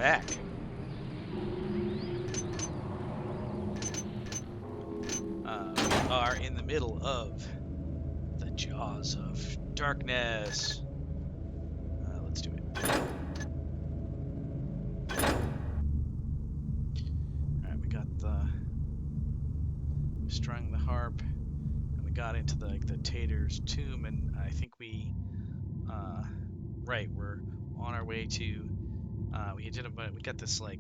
back. We are in the middle of the jaws of darkness. Let's do it. Alright, we got strung the harp, and we got into the Tater's tomb, and I think we, right, we're on our way to, we got this, like,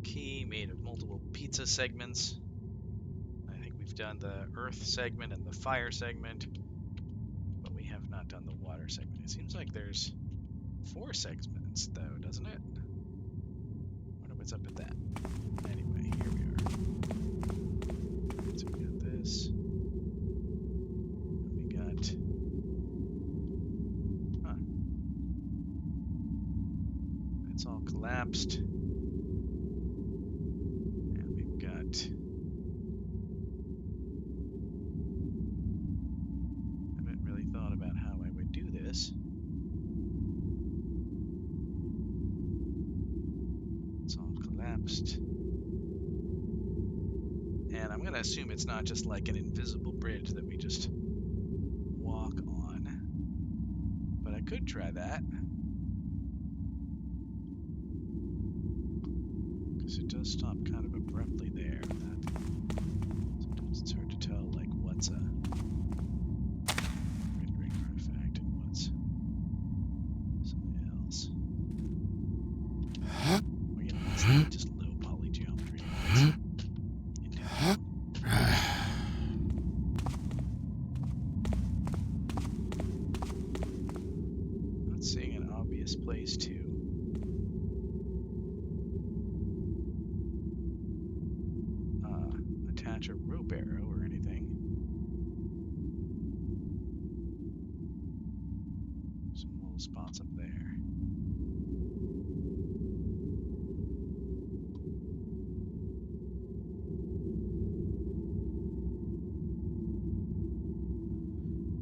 key made of multiple pizza segments. I think we've done the earth segment and the fire segment, but we have not done the water segment. It seems like there's 4 segments, though, doesn't it? Wonder what's up with that. Anyway, here we are. So we got this. We got... Huh. It's all collapsed. And we've got... I haven't really thought about how I would do this. It's all collapsed. And I'm going to assume it's not just like an invisible bridge that we just walk on. But I could try that. Because it does stop kind of abruptly there. Sometimes it's hard to tell like what's a rendering artifact and what's something else. Or, you know, it's like just low poly geometry. Not seeing an obvious place to attach a rope arrow or anything. Some little spots up there.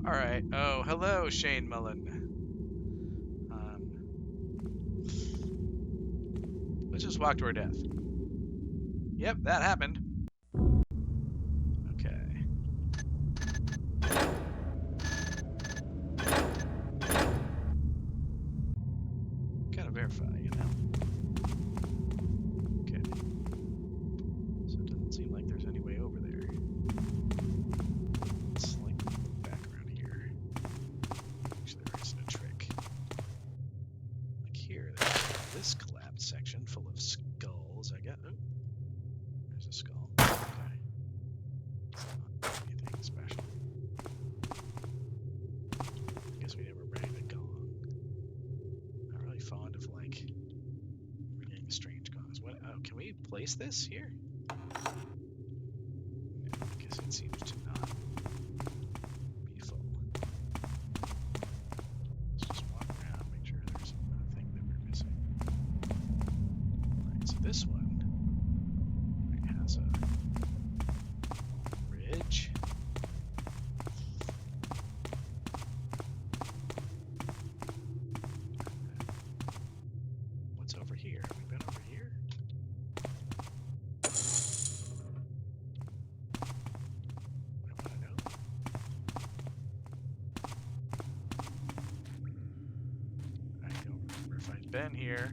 Alright. Oh, hello, Shane Mullen. Let's just walk to our death. Yep, that happened. Okay. Gotta verify, you know. Okay. So it doesn't seem like there's any way over there. Let's like look back around here. Actually, there isn't a trick. Like here, there's this collapsed section full of skulls. I got. Oh, there's a skull. Okay. It's not anything special. I guess we never rang the gong. Not really fond of like ringing strange gongs. What? Oh, can we place this here? No, I guess it seems to not be full. Let's just walk around, make sure there's nothing that we're missing. Alright, so this one has a bridge. What's over here? Have we been over here? I want to know. I don't remember if I've been here.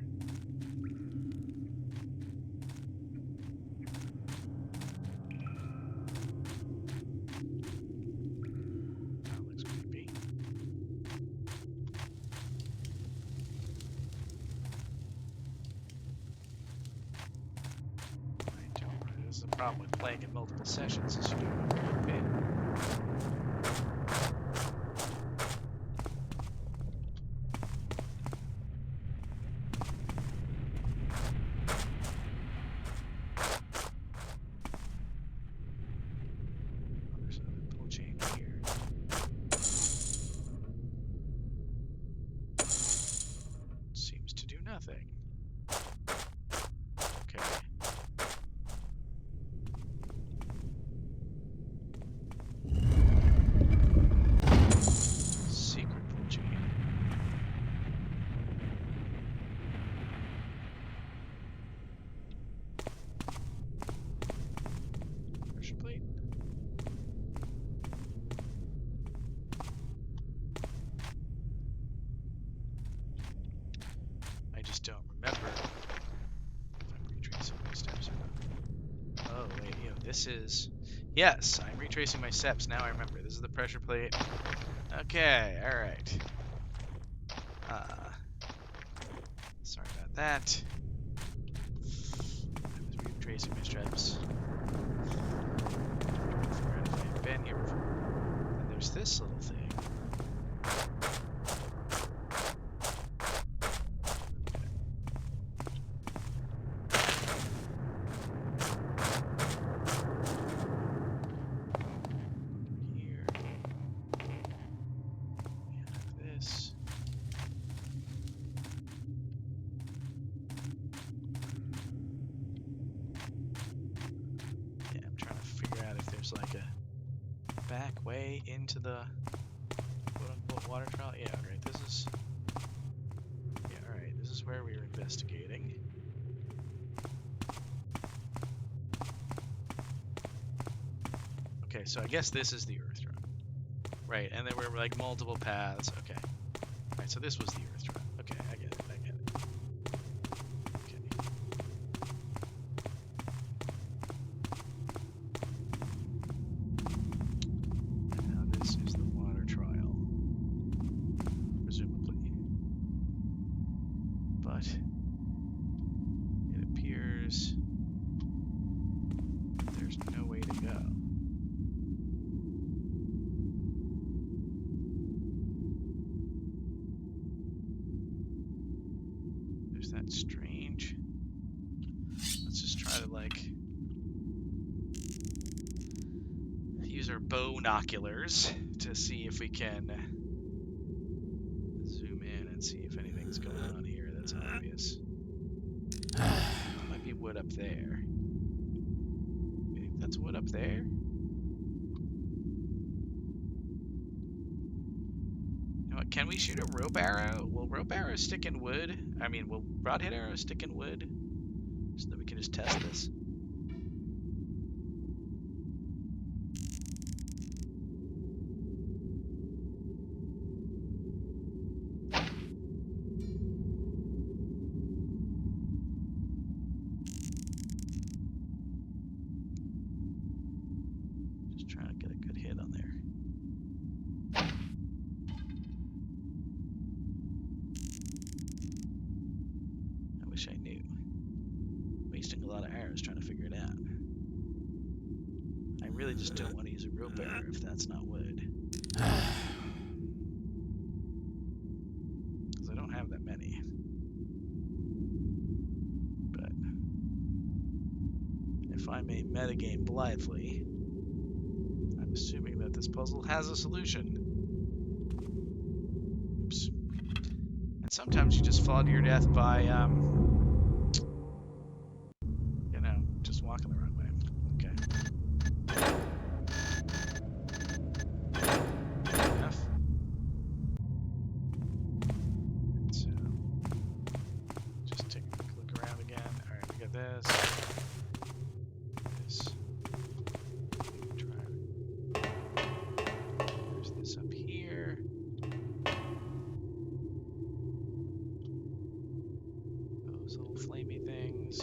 That looks creepy. This is the problem with playing in multiple sessions, is you don't know where you've been. Oh, there's another pull chain here. Seems to do nothing. Okay. this is... Yes, I'm retracing my steps. Now I remember. This is the pressure plate. Okay, alright. Sorry about that. I was retracing my steps. Figure out if I've been here before. And there's this little thing. Like a back way into the quote-unquote water trial. Yeah, alright, this is... Yeah, alright, this is where we were investigating. Okay, so I guess this is the Earth run. Right, and there were like multiple paths. Okay. Alright, so this was the Earth run. Okay, I get it. That's strange. Let's just try to like use our binoculars to see if we can zoom in and see if anything's going on here that's obvious. Might be wood up there. You think that's wood up there? Can we shoot a rope arrow? Will rope arrows stick in wood? I mean, will broadhead arrows stick in wood? So that we can just test this. Just trying to get a good hit on there. I knew. Wasting a lot of arrows trying to figure it out. I really just don't want to use a rope arrow if that's not wood. Because I don't have that many. But if I may metagame blithely, I'm assuming that this puzzle has a solution. Oops. And sometimes you just fall to your death by, just walking the wrong way. Okay. Enough. So, just take a quick look around again. Alright, we got this. This. There's this up here. Those little flamey things.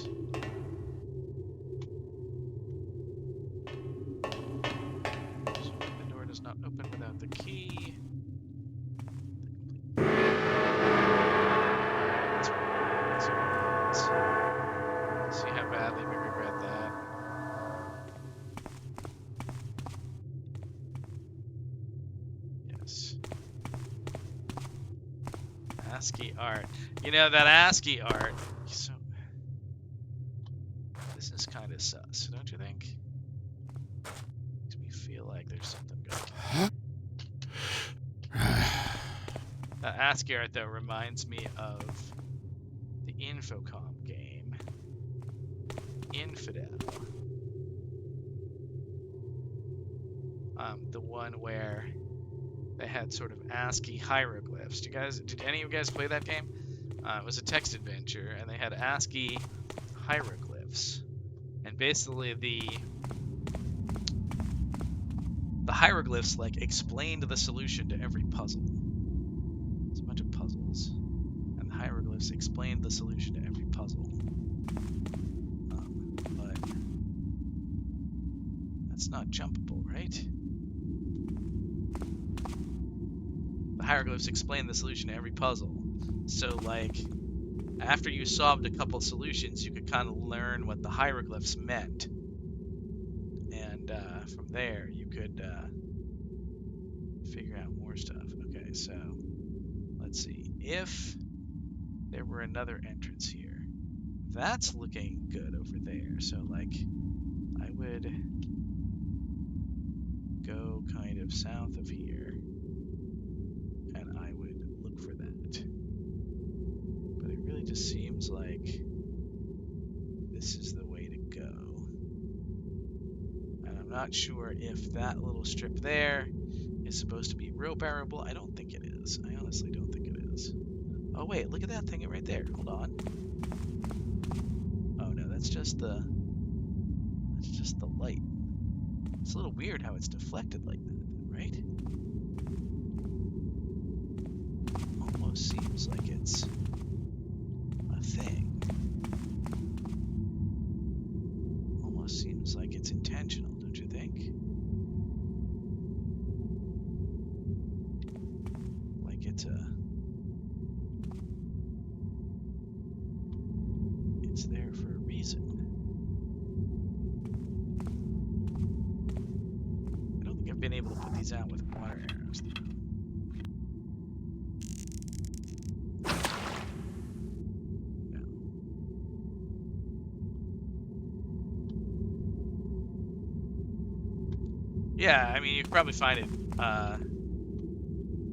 Not open without the key. See how badly we regret that. Yes. ASCII art. You know, that ASCII art. So this is kind of sus, don't you think? Makes me feel like there's something going on. ASCII art, though, reminds me of the Infocom game, Infidel. The one where they had sort of ASCII hieroglyphs. Did any of you guys play that game? It was a text adventure, and they had ASCII hieroglyphs. And basically the hieroglyphs like explained the solution to every puzzle. It's a bunch of puzzles, and the hieroglyphs explained the solution to every puzzle. But It's not jumpable, right? The hieroglyphs explain the solution to every puzzle. So, like, after you solved a couple solutions, you could kind of learn what the hieroglyphs meant. And from there, you could figure out more stuff. Okay, so let's see. If there were another entrance here, that's looking good over there. So, like, I would go kind of south of here, and I would look for that. But it really just seems like this is the way to go. And I'm not sure if that little strip there is supposed to be rope arrowable. I don't think it is. I honestly don't think it is. Oh wait, look at that thing right there. Hold on. Oh no, that's just the light. It's a little weird how it's deflected like that, right? Almost seems like it's a thing. Almost seems like it's intentional, don't you think? Like it's there for a reason. I don't think I've been able to put these out with water arrows, though. No. Yeah, I mean, you could probably find it.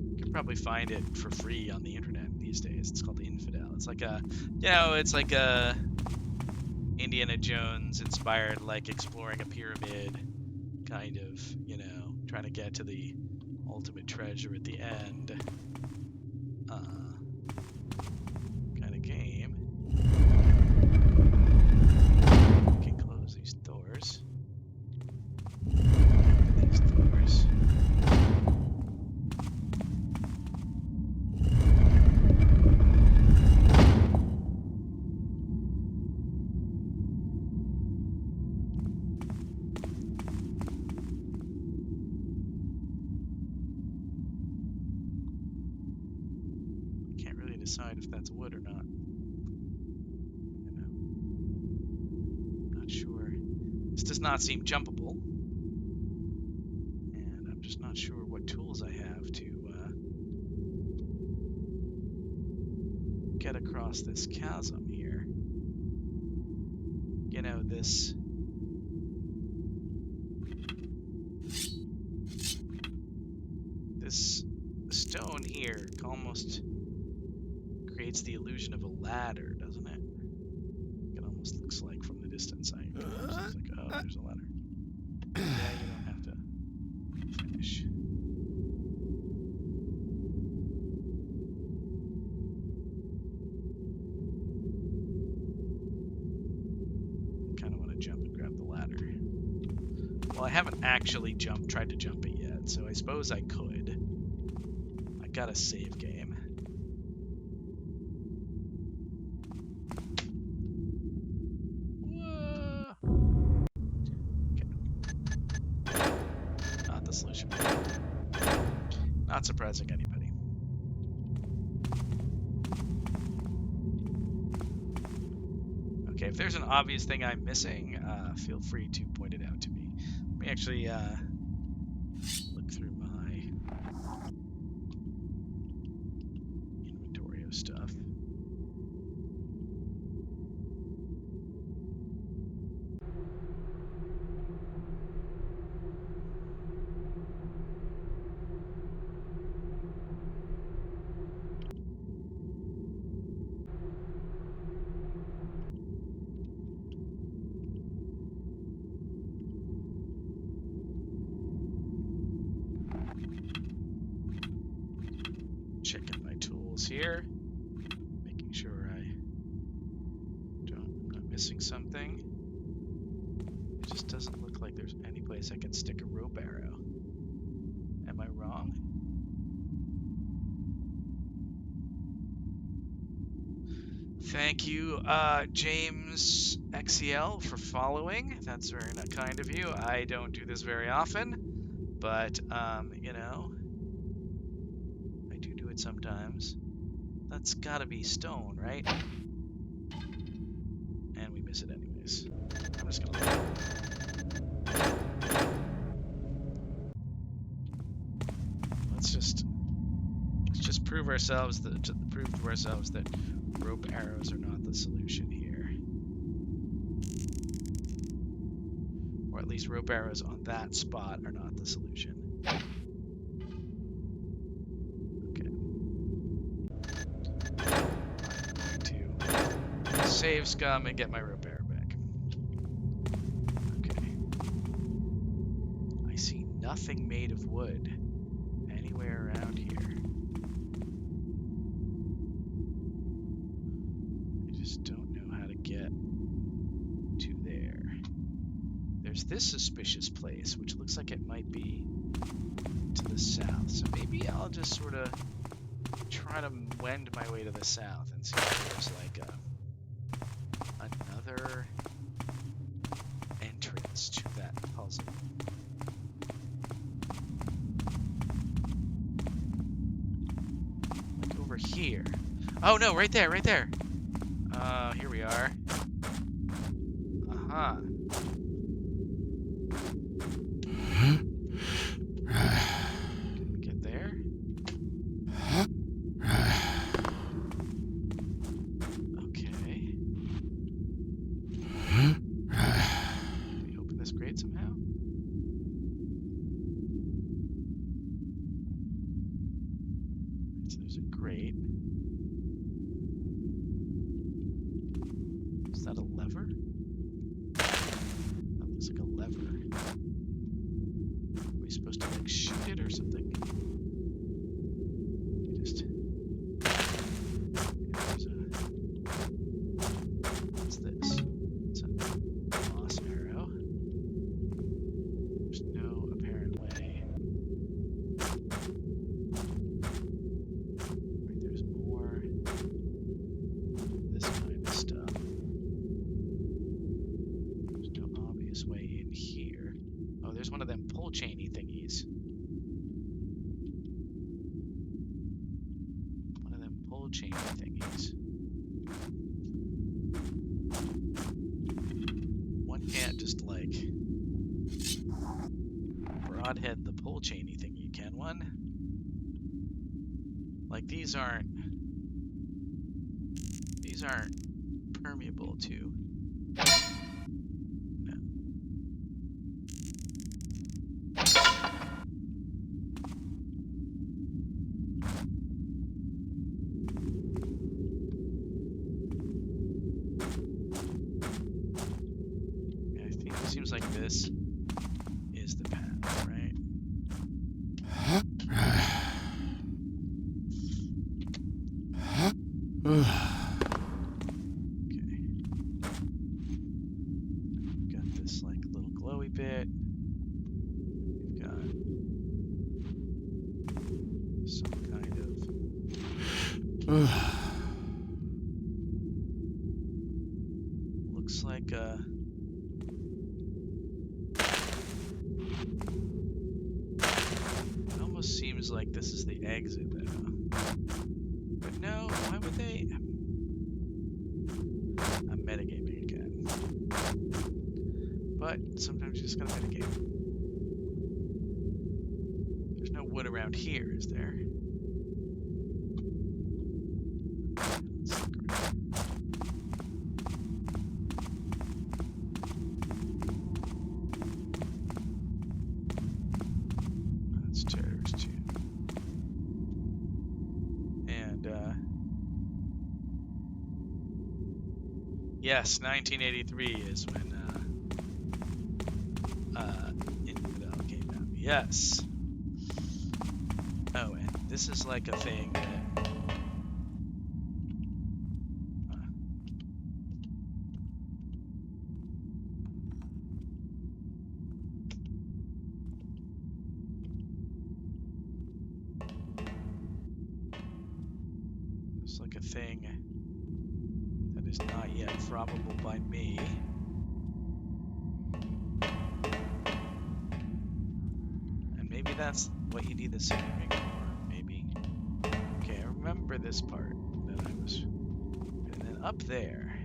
You could probably find it for free on the internet these days. It's called Infidel. It's like a, it's like a Indiana Jones inspired, like exploring a pyramid, kind of, trying to get to the ultimate treasure at the end, kind of game. We can close these doors. These doors. Decide if that's wood or not. Not sure. This does not seem jumpable, and I'm just not sure what tools I have to get across this chasm here. This stone here almost creates the illusion of a ladder, doesn't it? It almost looks like from the distance. It's like, oh, there's a ladder. Yeah, you don't have to finish. I kind of want to jump and grab the ladder. Well, I haven't actually tried to jump it yet, so I suppose I could. I got a save game. Solution. Not surprising anybody. Okay, if there's an obvious thing I'm missing, feel free to point it out to me. Let me actually look through my inventory of stuff. Checking my tools here, making sure I'm not missing something. It just doesn't look like there's any place I can stick a rope arrow. Am I wrong? Thank you, James XEL, for following. That's very kind of you. I don't do this very often, but, you know, I do it sometimes. That's gotta be stone, right? And we miss it anyways. I'm just gonna... Let's just prove to ourselves that rope arrows are not the solution here. Or at least rope arrows on that spot are not the solution. Okay. I'm going to save scum and get my rope arrow back. Okay. I see nothing made of wood anywhere around here. I just don't know how to get to there. There's this suspicious place, which looks like it might be to the south. So maybe I'll just sort of try to wend my way to the south and see if there's like another entrance to that puzzle. Like over here. Oh no, right there, right there. Here we are. Uh-huh. Can we get there? Okay. Can we open this grate somehow? So there's a grate. Is that a lever? That looks like a lever. Are we supposed to like shoot it or something? Just... What's this? It's a moss arrow. There's no apparent way. Right, there's more this kind of stuff. There's no obvious way in here. Oh, there's one of them pull chainy thingies. One of them pull chainy thingies. One can't just like broadhead the pull chainy thingy, can one? Like these aren't permeable to... No. I think it seems like this is the path, right? Okay. We've got this like little glowy bit. We've got some kind of looks like a it almost seems like this is the exit though. But no, why would they? I'm metagaming again. But sometimes you just gotta mitigate. There's no wood around here, is there? Let's look around. That's Terror's Tune. And, yes, 1983 is when, Infidel came out. Yes. Oh, and this is like a thing that... It's like a thing is not yet probable by me. And maybe that's what you need the city ring for, maybe. Okay, I remember this part that I was... And then up there...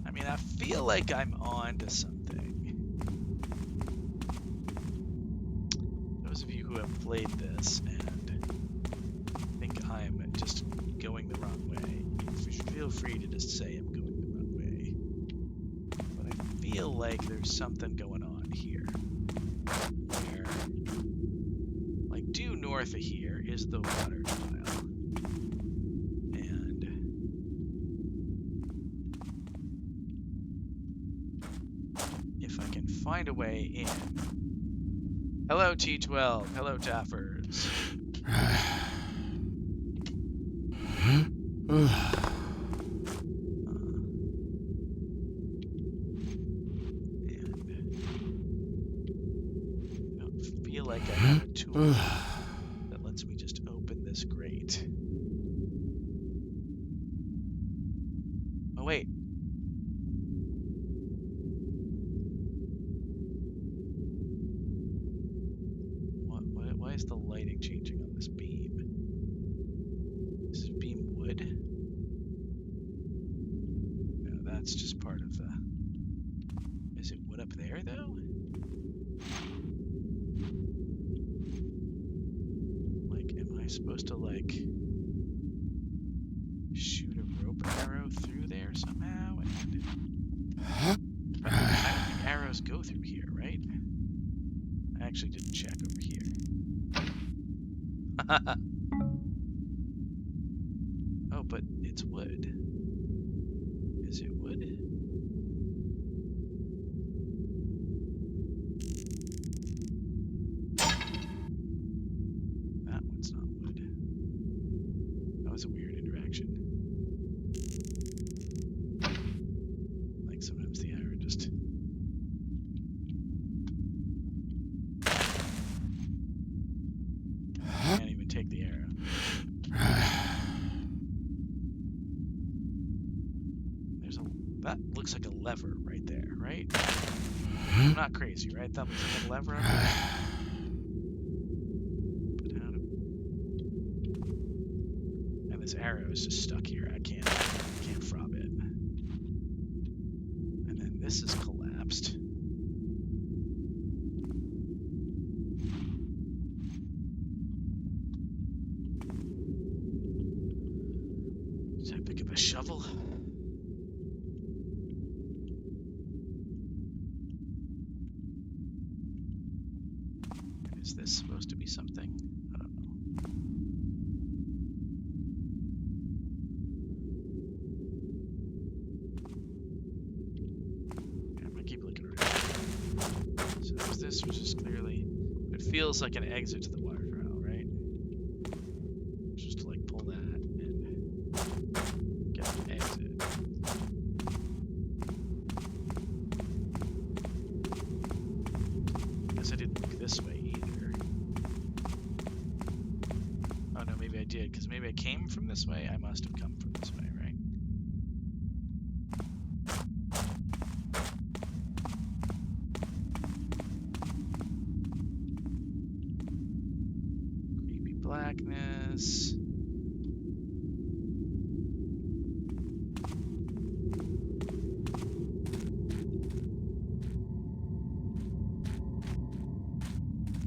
I mean, I feel like I'm on to something. Those of you who have played this and think I'm just going the wrong way, feel free to just say I'm going the wrong way. But I feel like there's something going on here. Where, like, due north of here is the water tile. And if I can find a way in... Hello, T12. Hello, Taffers. And I don't feel like I have a tool that lets me just open this grate. Oh, wait. Why is the lighting changing on this beam? Is this beam wood? No, that's just part of the... Is it wood up there, though? Like, am I supposed to, like, shoot a rope arrow through there somehow? And... I don't think arrows go through here, right? I actually didn't check over here. Oh, but it's wood. Is it wood? That one's not wood. That was a weird interaction. Like sometimes the arrow just... Can't even take the arrow. That looks like a lever right there, right? I'm not crazy, right? That looks like a lever up there. But how do... And this arrow is just stuck here. I can't fob it. And then this is collapsed. Should I pick up a shovel? Is this supposed to be something? I don't know. Yeah, I'm gonna keep looking around. So there's this, which is clearly... It feels like an exit to the water trial, right? Just to, like, pull that and get an exit. I guess I didn't look this way either. Oh no, maybe I did, because maybe I came from this way? I must have come from this way, right? Creepy blackness.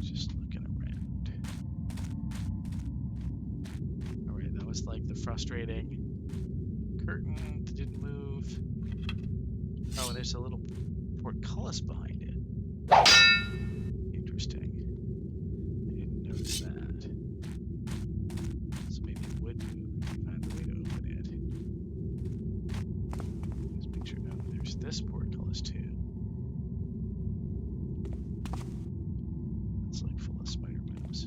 Just looking around. Alright, that was like the frustrating curtain that didn't move. Oh, and there's a little portcullis behind it. Interesting. I didn't notice that. So maybe it would move if you find a way to open it. Just make sure. Oh, there's this portcullis too. It's like full of spider webs.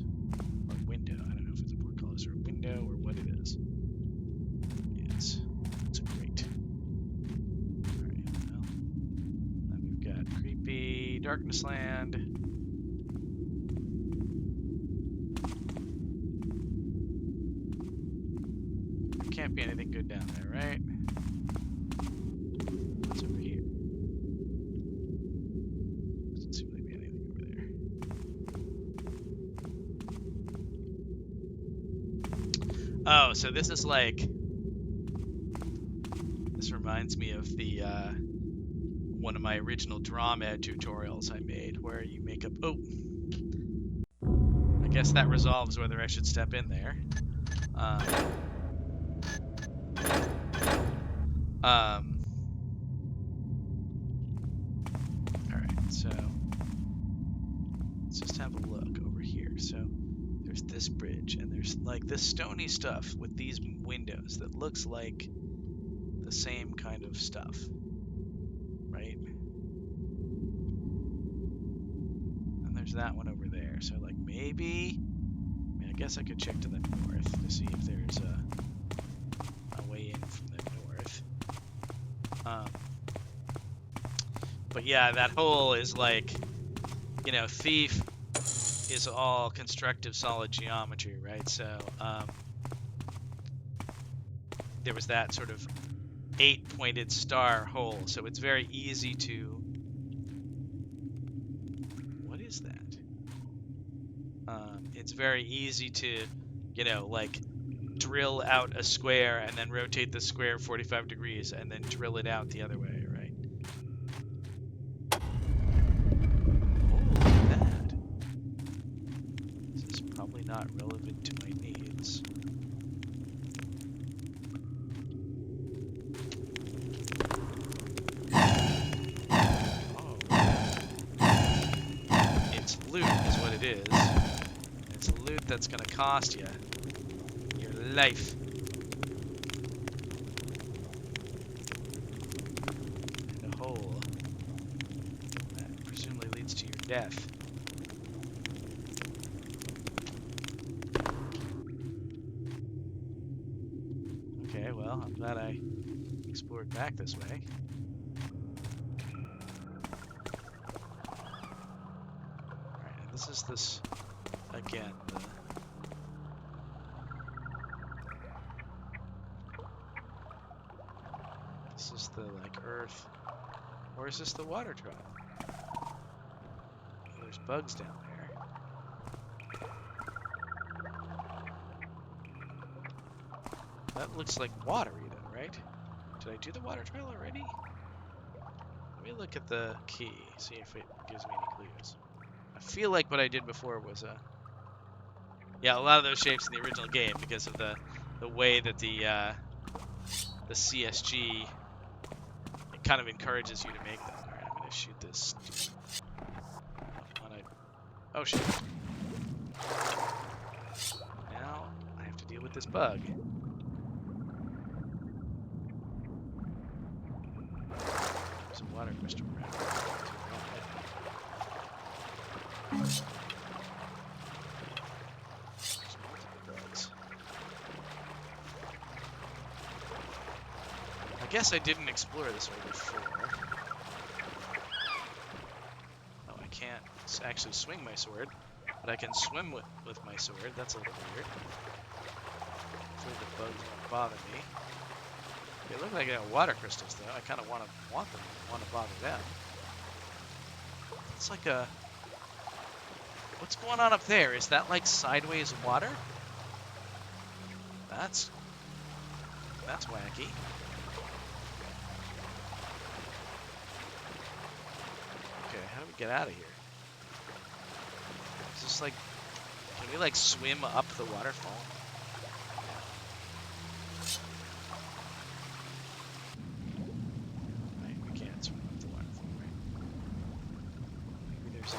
Or a window. I don't know if it's a portcullis or a window or what it is. It's a grate. Alright, well. Then we've got creepy darkness land. can't be anything good down there, right? What's over here? Doesn't seem to be anything over there. Oh, so this is like... This reminds me of the, one of my original DrawMed tutorials I made, where you make a... Oh! I guess that resolves whether I should step in there. Alright, so... Let's just have a look over here. So, there's this bridge, and there's, like, this stony stuff with these windows that looks like the same kind of stuff. Right? And there's that one over there. So, like, maybe... I mean, I guess I could check to the north to see if there's a way in from the north. But yeah, that hole is like, you know, Thief is all constructive solid geometry, right? So, there was that sort of 8-pointed star hole, so it's very easy to... What is that? It's very easy to, you know, like, drill out a square and then rotate the square 45 degrees and then drill it out the other way, right? Oh, look at that. This is probably not relevant to my needs. It's loot is what it is. It's loot that's gonna cost you your life. And a hole that presumably leads to your death. Okay, well, I'm glad I explored back this way. This is this, again, this is the, like, earth, or is this the water trial? There's bugs down there. That looks like watery then, right? Did I do the water trial already? Let me look at the key, see if it gives me any clues. I feel like what I did before was yeah, a lot of those shapes in the original game because of the way that the CSG, it kind of encourages you to make them. All right, I'm gonna shoot this. Oh shit! Now I have to deal with this bug. There's a water crystal around. I guess I didn't explore this way before. Oh, I can't actually swing my sword, but I can swim with my sword. That's a little weird. Hopefully the bugs won't bother me. They look like water crystals, though. I kind of want to bother them. It's like a... What's going on up there? Is that like sideways water? That's wacky. Okay, how do we get out of here? Is this like... Can we like swim up the waterfall? Right, we can't swim up the waterfall, right? Maybe there's a...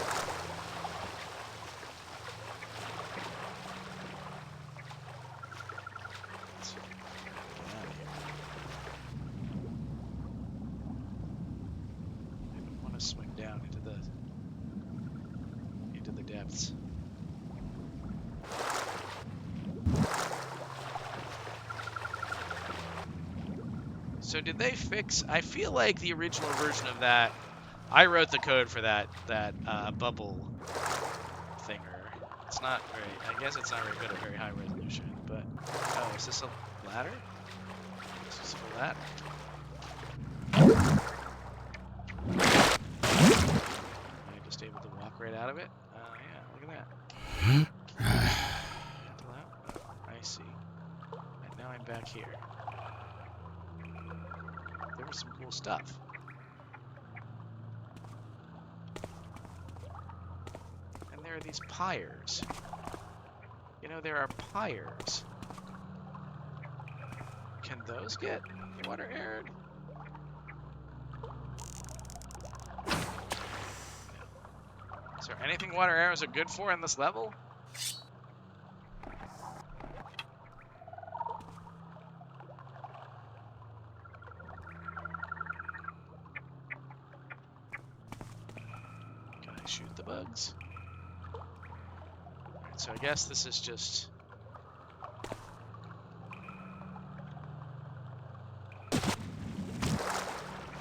swim down into the depths. So did they fix? I feel like the original version of that. I wrote the code for that bubble thinger. It's not very. I guess it's not very good at very high resolution. But oh, is this a ladder? Some of that. Am I just able to walk right out of it? Yeah, look at that. Mantle out. Oh, I see. And now I'm back here. There was some cool stuff. And there are these pyres. You know, there are pyres. Can those get water aired? Is there anything water arrows are good for in this level? Can I shoot the bugs? Alright, so I guess this is just...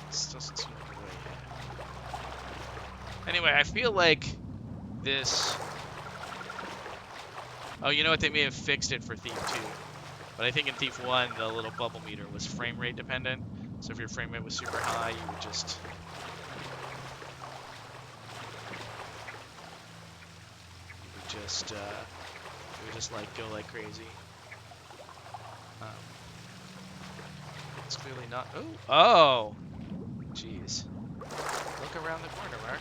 This doesn't seem to really... Anyway, I feel like this... Oh, you know what? They may have fixed it for Thief 2. But I think in Thief 1, the little bubble meter was frame rate dependent. So if your frame rate was super high, you would just... You would just like go like crazy. It's clearly not... Oh! Oh! Jeez. Look around the corner, Mark.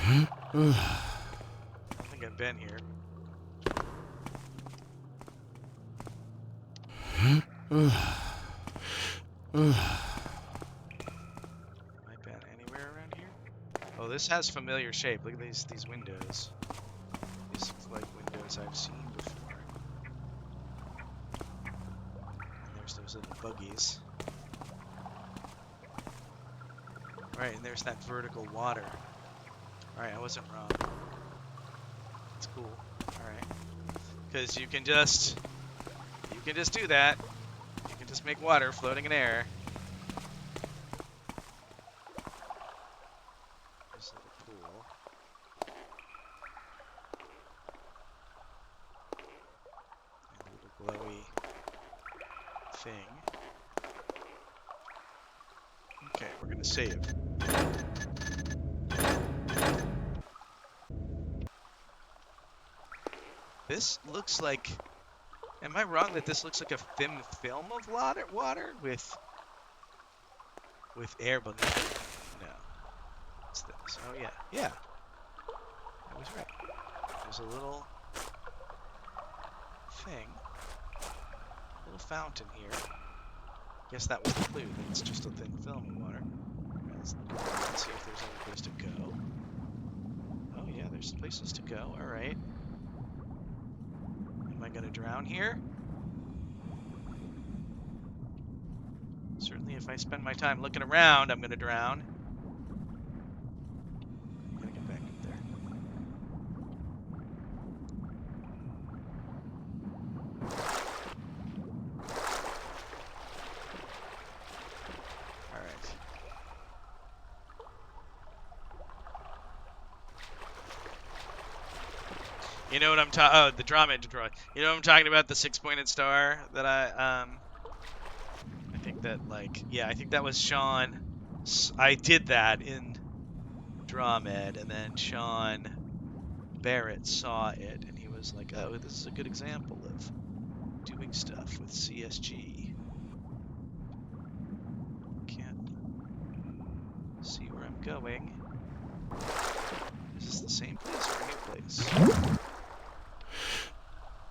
I don't think I've been here. Have I been anywhere around here? Oh, this has familiar shape. Look at these windows. These look like windows I've seen before. And there's those little buggies. Right, and there's that vertical water. Alright, I wasn't wrong. That's cool. Alright. Because you can just do that. You can just make water floating in air. There's a little pool. And a little glowy thing. Okay, we're gonna save. This looks like... Am I wrong that this looks like a thin film of water with air beneath it? No. What's this? Oh yeah. Yeah. I was right. There's a little thing. A little fountain here. Guess that was the clue, that it's just a thin film of water. Let's see if there's any place to go. Oh yeah, there's places to go. Alright. Am I gonna drown here? Certainly if I spend my time looking around, I'm gonna drown. I'm gonna get back up there. Alright. You know what I'm talking... Oh, the drama drawing. You know what I'm talking about? The 6-pointed star that I think that, like... Yeah, I think that was Sean. I did that in Drawmed, and then Sean Barrett saw it, and he was like, oh, this is a good example of doing stuff with CSG. Can't see where I'm going. Is this the same place or a new place?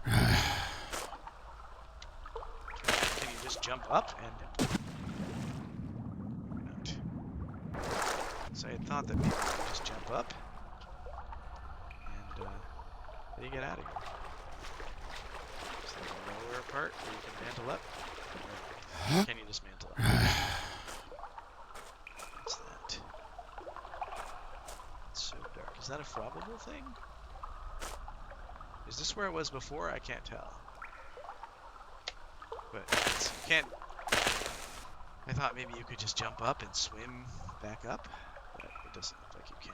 Can you just jump up and... Not. So I had thought that maybe you could just jump up and how do you get out of here? Is there a lower part where you can mantle up? Or can you just mantle up? What's that? It's so dark. Is that a probable thing? Is this where it was before? I can't tell. But you can't... I thought maybe you could just jump up and swim back up, but it doesn't look like you can.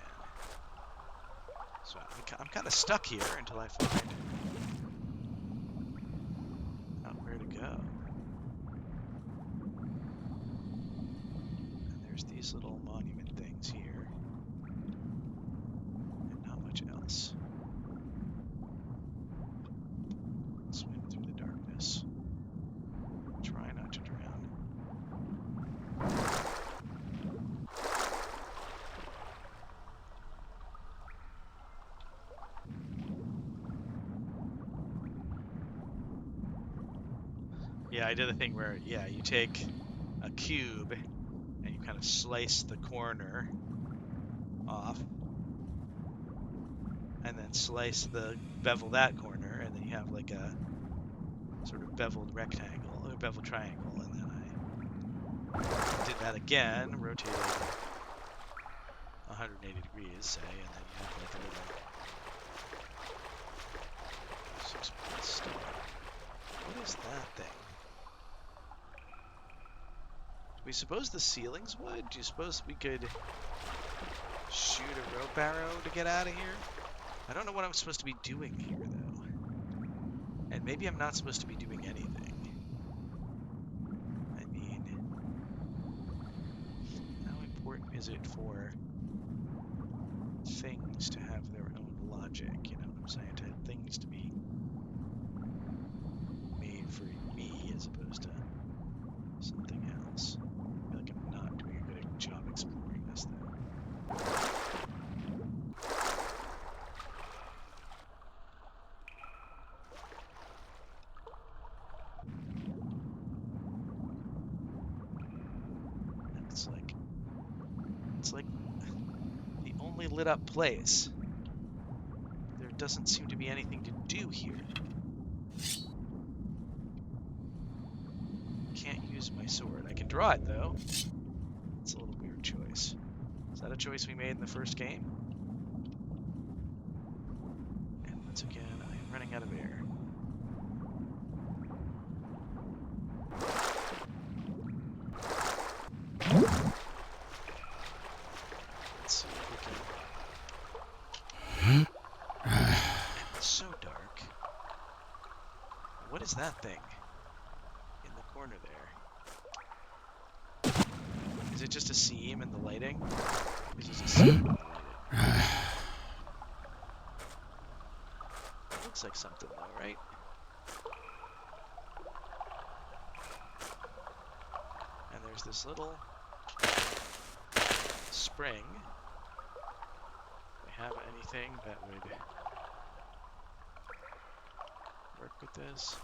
So I'm kind of stuck here until I find out where to go. And there's these little monument things here. And not much else. Swim through the darkness. Try not to drown. Yeah, I did the thing where, yeah, you take a cube and you kind of slice the corner off, and then bevel that corner, and then you have like a sort of beveled rectangle, or beveled triangle, and then I did that again, rotated 180 degrees, say, and then you have like a little 6-point star. What is that thing? Do we suppose the ceiling's wood? Do you suppose we could shoot a rope arrow to get out of here? I don't know what I'm supposed to be doing here, though. And maybe I'm not supposed to be doing anything. I mean, how important is it for things to have their own logic? You know what I'm saying? To things to be made for me as opposed to something else. I feel like I'm not doing a good job exploring this, though. It's like the only lit up place. There doesn't seem to be anything to do here. Can't use my sword. I can draw it though. It's a little weird choice. Is that a choice we made in the first game? And once again, I am running out of air. Let's see if we can. It's so dark. What is that thing in the corner there? Is it just a seam in the lighting? It's just a seam in the lighting. It looks like something though, right? And there's this little spring. Do we have anything that would work with this?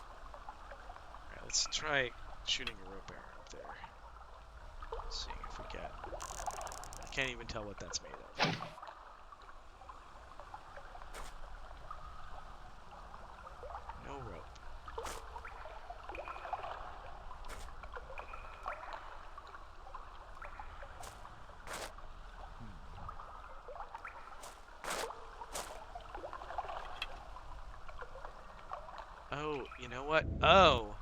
Alright, let's try shooting a rope arrow up there. Seeing if we get... I can't even tell what that's made of. No rope. Oh, you know what? Oh!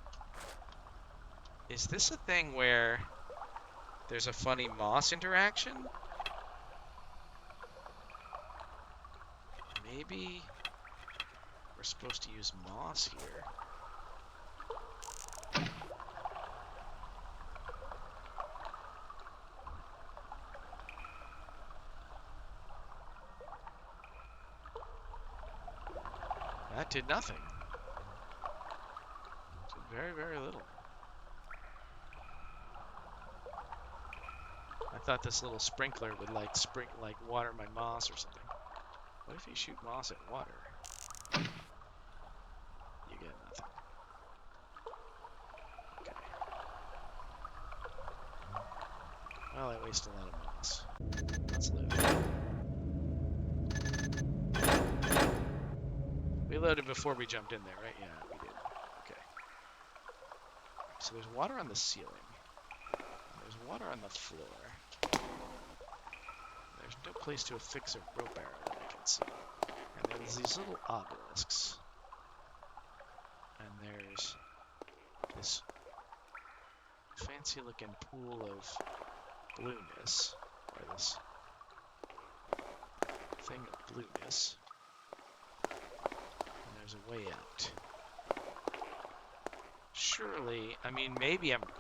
Is this a thing where there's a funny moss interaction? Maybe we're supposed to use moss here. That did nothing. Did very, very little. I thought this little sprinkler would like water my moss or something. What if you shoot moss at water? You get nothing. Okay. Well, I waste a lot of moss. Let's load. We loaded before we jumped in there, right? Yeah, we did. Okay. So there's water on the ceiling. There's water on the floor. There's no place to affix a rope arrow that I can see. And there's these little obelisks. And there's this fancy looking pool of blueness. Or this thing of blueness. There's a way out. Surely, I mean, maybe I'm wrong,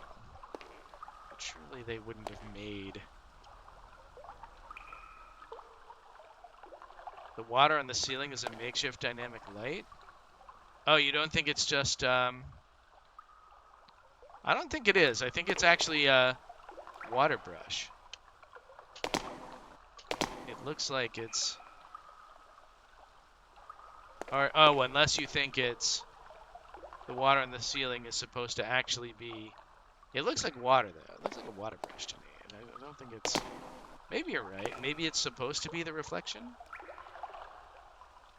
but surely they wouldn't have made the water on the ceiling as a makeshift dynamic light. Oh, you don't think it's just, I don't think it is. I think it's actually a water brush. It looks like it's, or, oh, unless you think it's the water on the ceiling is supposed to actually be, it looks like water though. It looks like a water brush to me. And I don't think it's, maybe you're right. Maybe it's supposed to be the reflection.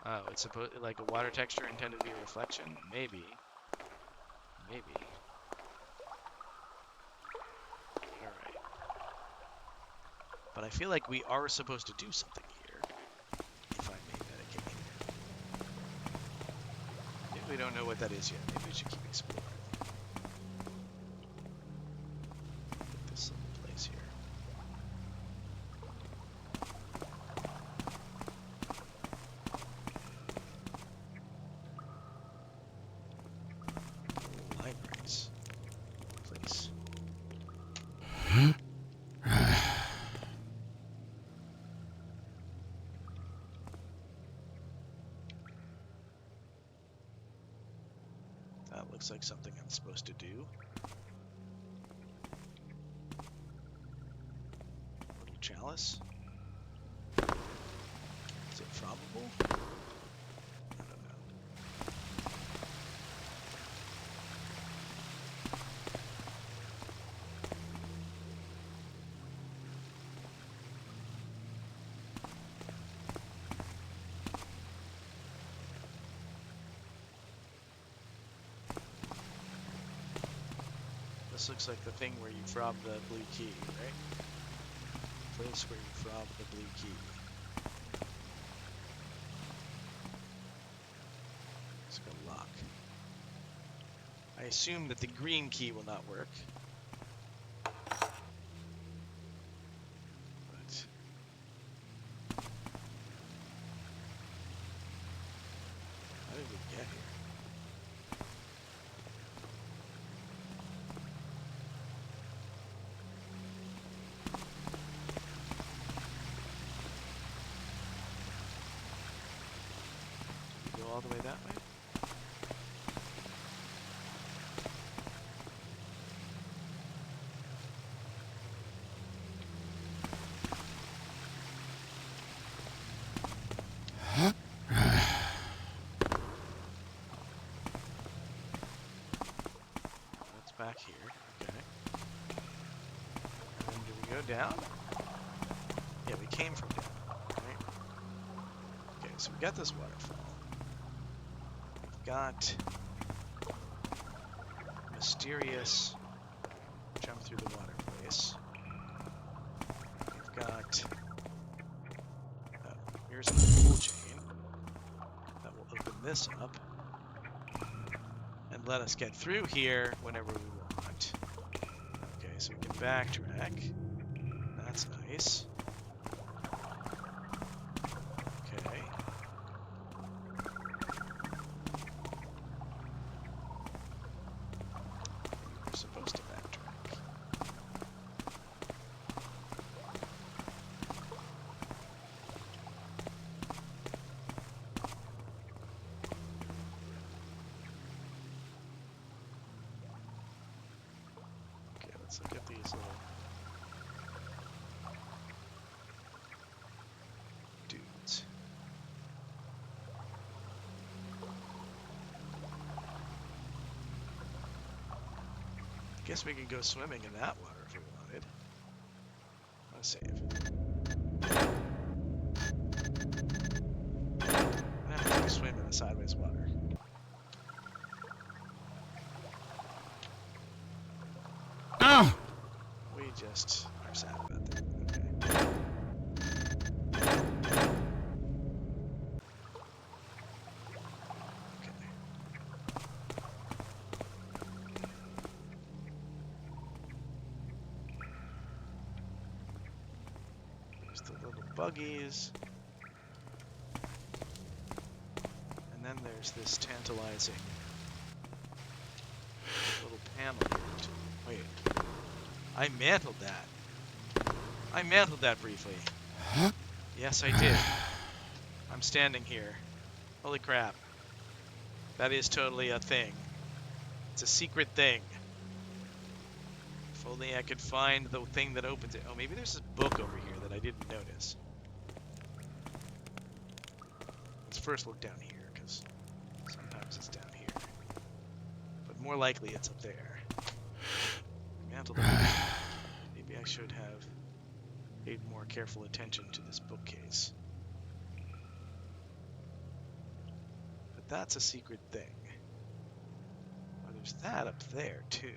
Oh, it's supposed like a water texture intended to be a reflection? Maybe. Maybe. Alright. But I feel like we are supposed to do something here, if I may medicate here. Maybe we don't know what that is yet. Maybe we should keep exploring. Put this little place here. Libraries. Place. That looks like something I'm supposed to do. Little chalice. Is it probable? I don't know. This looks like the thing where you fob the blue key, right? Place where you fob the blue key. It's like a lock. I assume that the green key will not work. But how did we get here? All the way that way? That's back here. Okay. And then do we go down? Yeah, we came from down, right? Okay, so we got this waterfall. Got mysterious jump through the water place. We've got here's a tool chain that will open this up and let us get through here whenever we want. Okay, so we can backtrack. That's nice. Okay. Supposed to backtrack. Okay, let's look at these little dudes. Guess we could go swimming in that water if we wanted. Let's save. I'm gonna have to swim in the sideways water. Oh! We just are sad about that. Okay. There's the little buggies. And then then there's this tantalizing little panel. Wait. I mantled that. I mantled that briefly. Yes, I did. I'm standing here. Holy crap. That is totally a thing. It's a secret thing. If only I could find the thing that opens it. Oh, maybe there's a book over here that I didn't notice. Let's first look down here, because sometimes it's down here. But more likely it's up there. Mantle. Maybe I should have paid more careful attention to this bookcase. But that's a secret thing. Oh, there's that up there, too.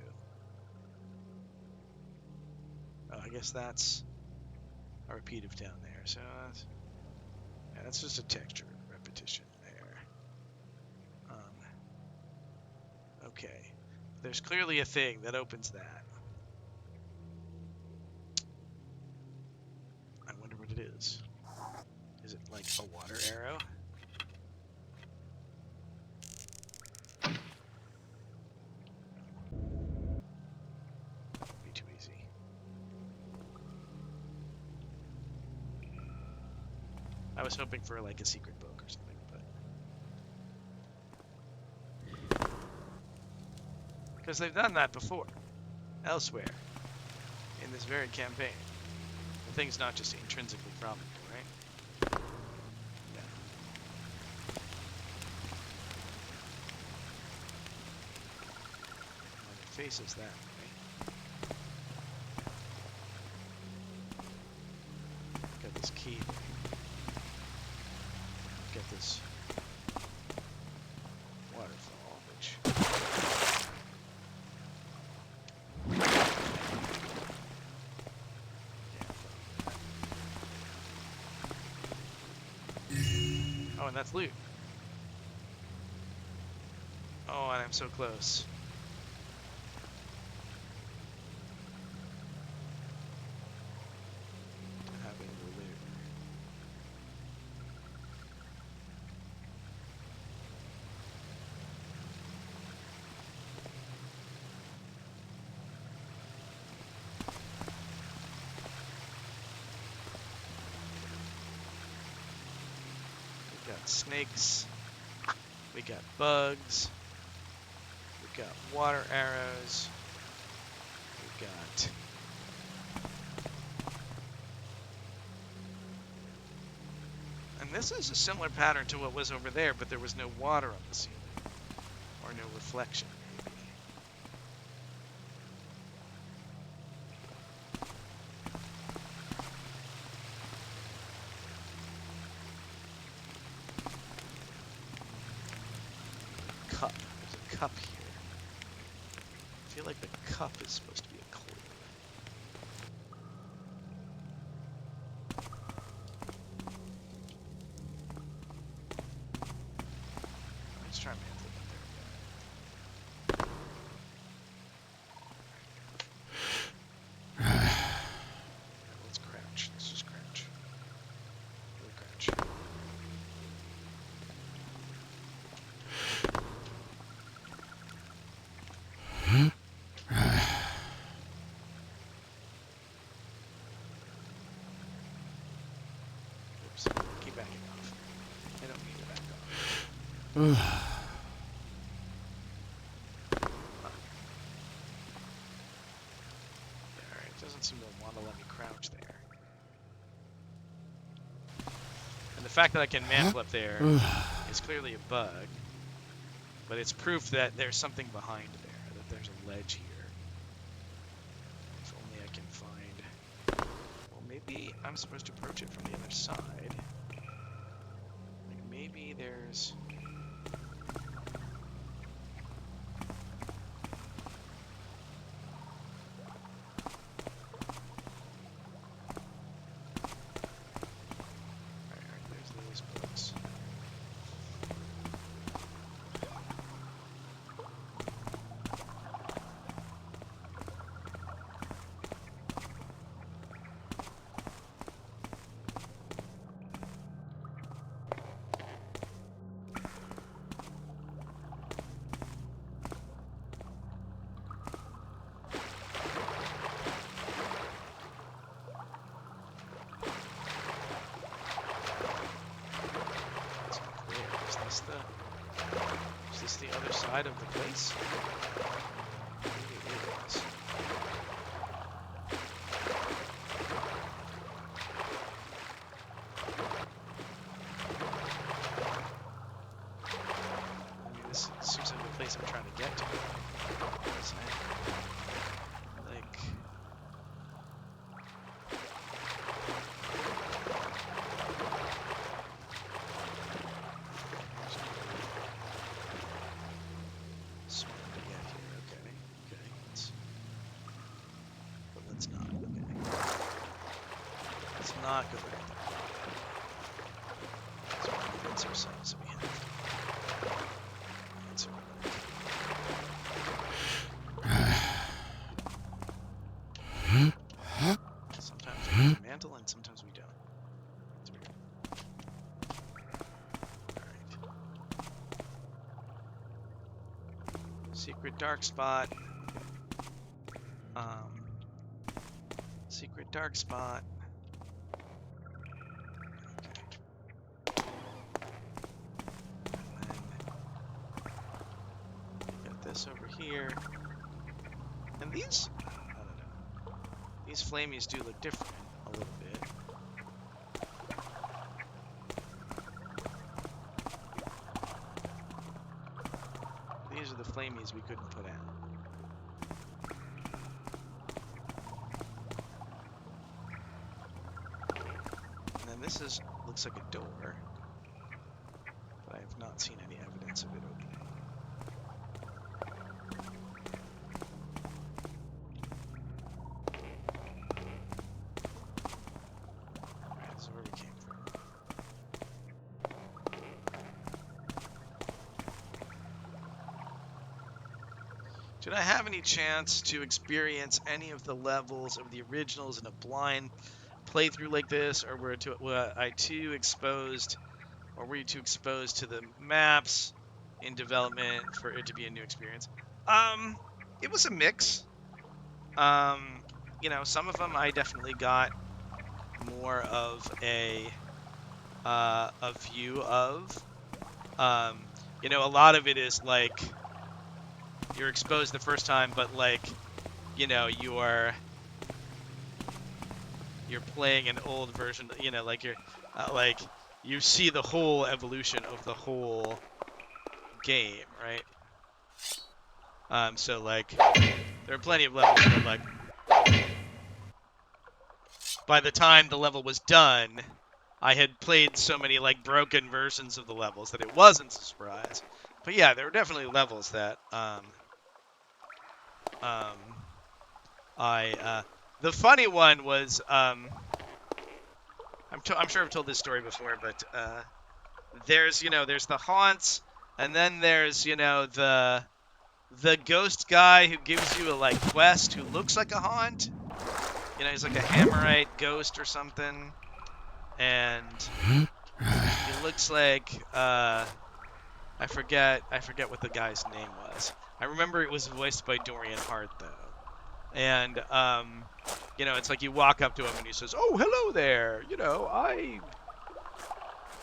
Oh, I guess that's a repeat of down there. So, yeah, that's just a texture repetition there. Okay. There's clearly a thing that opens that. I wonder what it is. Is it like a water arrow? Be too easy. I was hoping for like a secret book or something, but because they've done that before, elsewhere, in this very campaign. The thing's not just intrinsically probable, right? Yeah. Well, it faces that way. Got this key. Get this waterfall, which oh, and that's loot. Oh, and I'm so close. To having the loot. We got snakes. We got bugs. We got water arrows. We got and this is a similar pattern to what was over there, but there was no water on the ceiling. Or no reflection, maybe. Cup. There's a cup here. I feel like the cup is supposed to be a clue. Let's try and mantle it there. Alright, let's crouch. Let's just crouch. Really crouch. Oops. Keep backing off. I don't need to back off. Yeah, alright. It doesn't seem to want to let me crouch there. And the fact that I can mantle up there is clearly a bug. But it's proof that there's something behind there, that there's a ledge here. If only I can find... Well, maybe I'm supposed to approach it from the other side. Like, maybe there's... Alright, there's those books. side of the place? Maybe it is. I mean, this seems like the place I'm trying to get to. Isn't it? Like... Smart to get here. Okay. Okay. Let's not. Okay. Let's not go right there. Let's convince ourselves that we have to answer what sometimes we have to mantle and sometimes we don't. It's weird. Alright. Secret dark spot. Secret dark spot. Okay. And then got this over here. And these, I don't know. These flamies do look different a little bit. These are the flamies we couldn't put out. This looks like a door, but I have not seen any evidence of it opening. Alright, this is where we came from. Did I have any chance to experience any of the levels of the originals in a blind playthrough like this, or were I too exposed, or were you too exposed to the maps in development for it to be a new experience? It was a mix. You know, some of them I definitely got more of a view of. You know, a lot of it is like you're exposed the first time, but like, you know, you're playing an old version, you know, like you're like you see the whole evolution of the whole game, right? So like there are plenty of levels where like by the time the level was done, I had played so many like broken versions of the levels that it wasn't a surprise. But yeah, there were definitely levels that the funny one was I'm sure I've told this story before, but there's the haunts, and then there's the ghost guy who gives you a like quest who looks like a haunt. You know, he's like a Hammerite ghost or something, and he looks like I forget what the guy's name was. I remember it was voiced by Dorian Hart though. And, you know, it's like you walk up to him and he says, "Oh, hello there. You know, I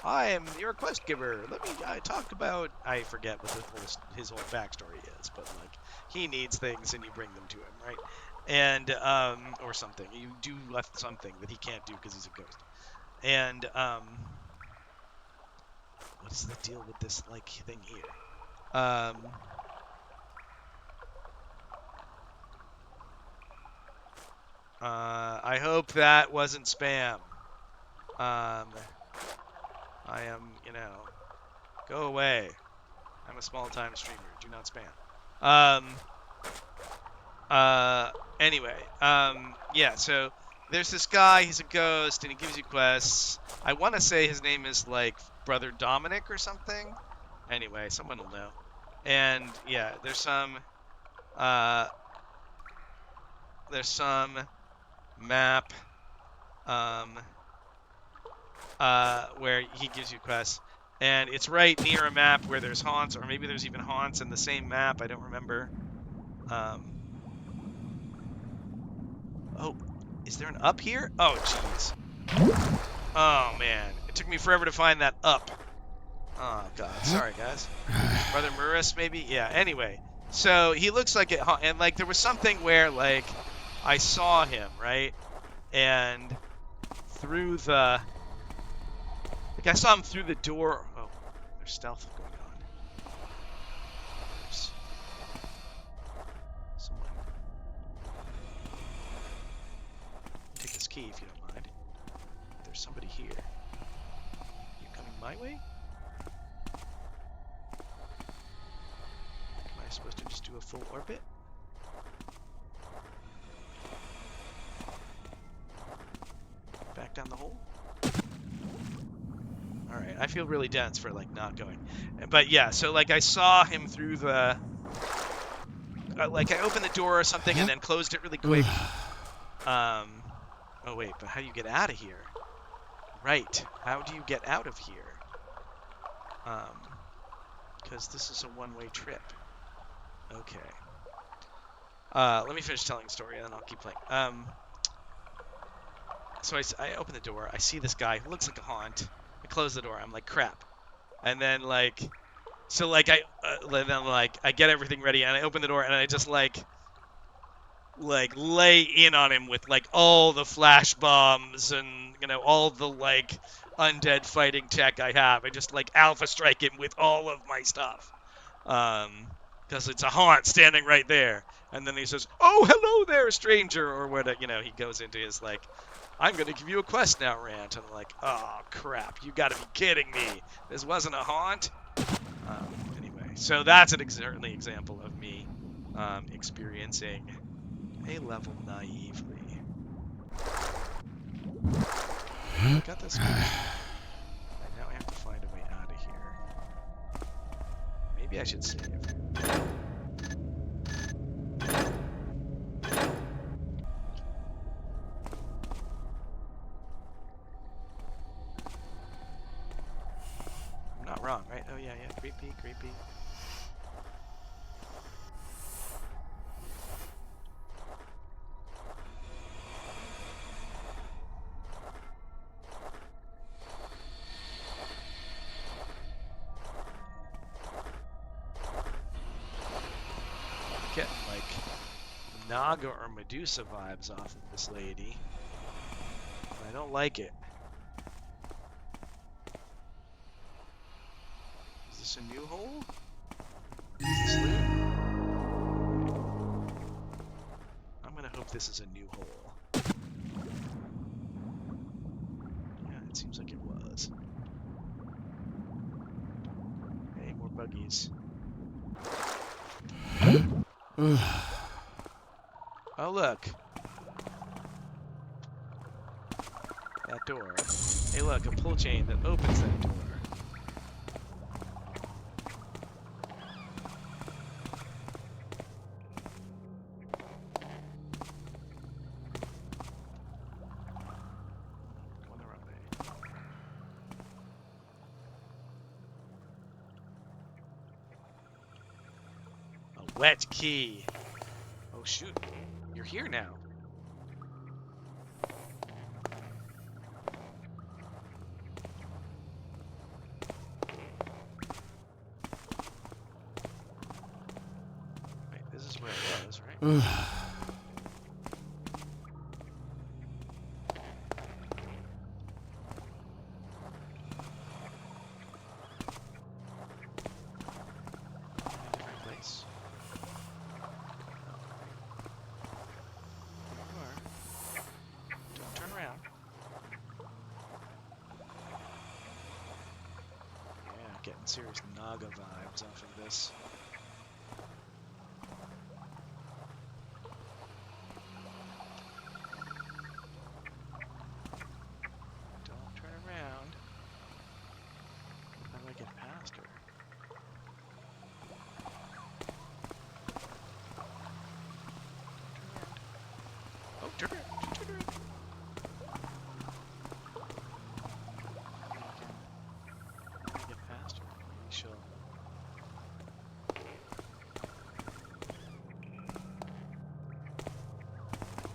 am your quest giver. Let me talk about..." I forget what his whole backstory is, but, like, he needs things and you bring them to him, right? And, or something. You do something that he can't do because he's a ghost. And, what is the deal with this, like, thing here? I hope that wasn't spam. I am, you know, go away. I'm a small-time streamer. Do not spam. Anyway, yeah, so there's this guy, he's a ghost, and he gives you quests. I want to say his name is, like, Brother Dominic or something. Anyway, someone will know. And, yeah, there's some map where he gives you quests, and it's right near a map where there's haunts, or maybe there's even haunts in the same map. I don't remember. Oh, is there an up here? Oh jeez. Oh man, it took me forever to find that up. Oh god, sorry guys. Brother Maurice, maybe? Yeah, anyway. So he looks like it, and like there was something where like I saw him, right? And through the, like I saw him through the door. Oh, there's stealth going on. There's someone. Take this key if you don't mind. There's somebody here. You coming my way? Am I supposed to just do a full orbit? Back down the hole? Alright, I feel really dense for like not going. But yeah, so like I saw him through the... like I opened the door or something and then closed it really quick. Oh wait, but how do you get out of here? Right, how do you get out of here? Because this is a one-way trip. Okay. Let me finish telling the story and then I'll keep playing. So I open the door, I see this guy who looks like a haunt. I close the door, I'm like, crap. And then like, so like I get everything ready and I open the door and I just like lay in on him with like all the flash bombs and, you know, all the like undead fighting tech I have. I just like alpha strike him with all of my stuff. Because it's a haunt standing right there. And then he says, "Oh, hello there, stranger," or what, you know, he goes into his like, "I'm going to give you a quest now," rant. And I'm like, oh, crap, you got to be kidding me. This wasn't a haunt? Anyway, so that's an certainly example of me experiencing a level naively. I got this. And now I have to find a way out of here. Maybe I should save. I'm not wrong, right? Oh yeah, creepy. Getting like Naga or Medusa vibes off of this lady. I don't like it. Is this a new hole? Is this loot? I'm gonna hope this is a new hole. Yeah, it seems like it was. Hey, more buggies. Oh, look. That door. Hey, look, a pull chain that opens that door. Going the wrong way. A wet key. Oh, shoot. You're here now. Wait, this is where it was, right? Different place. There you are. Don't turn around. Yeah, getting serious Naga vibes off of this. Don't turn around. How do I get past her? Oh, turn around. Turn around. How do I get past her? Maybe she'll...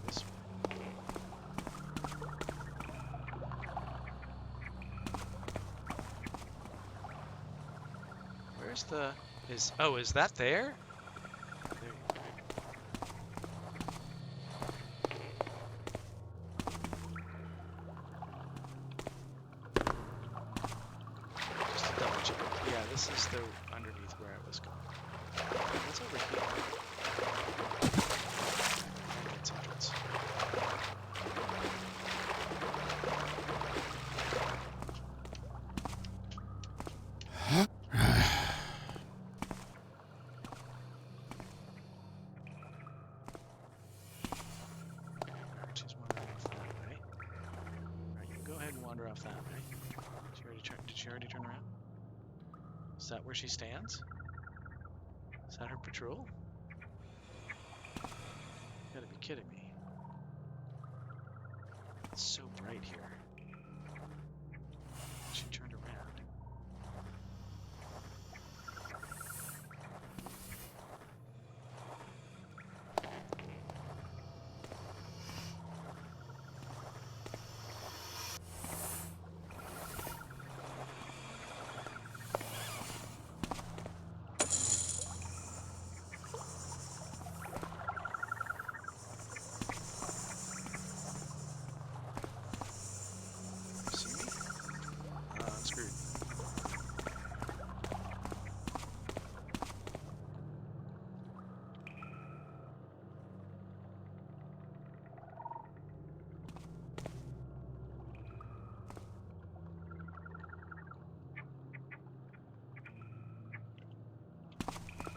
This way. Where's the... Oh, is that there? There you go. Just to double check. Yeah, this is the underneath where I was going. What's over here? That's entrance. She's wandering off that way. Alright, you go ahead and wander off that way. Did she already turn around? Is that where she stands? Is that her patrol? You gotta be kidding me. It's so bright here. She turned around. See me? I'm screwed.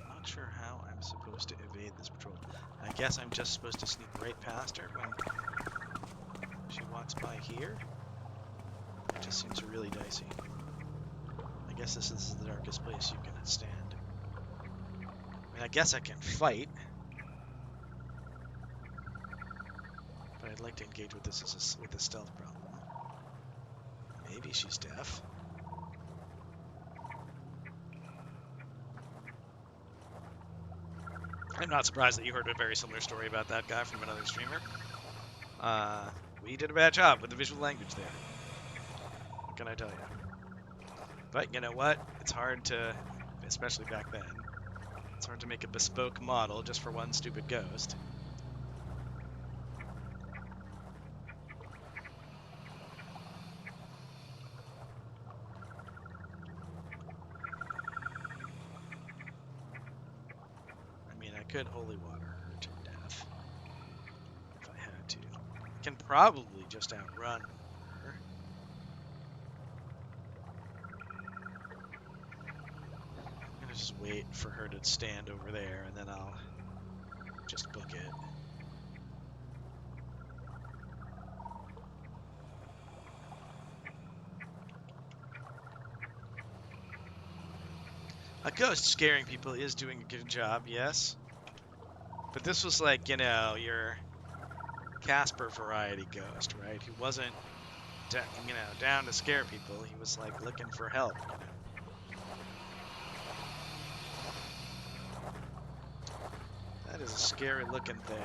Not sure how I'm supposed to evade this patrol. I guess I'm just supposed to sneak right past her when she walks by here. It just seems really dicey. I guess this is the darkest place you can stand. I mean, I guess I can fight. But I'd like to engage with this as with a stealth problem. Maybe she's deaf. I'm not surprised that you heard a very similar story about that guy from another streamer. We did a bad job with the visual language there. What can I tell you? But you know what? It's hard to, especially back then, it's hard to make a bespoke model just for one stupid ghost. I mean, I could holy water her to death if I had to. I can probably just outrun her. I'm gonna just wait for her to stand over there, and then I'll just book it. A ghost scaring people is doing a good job, yes. But this was like, you know, your Casper variety ghost, right? He wasn't, down to scare people. He was like looking for help, you know. That is a scary looking thing.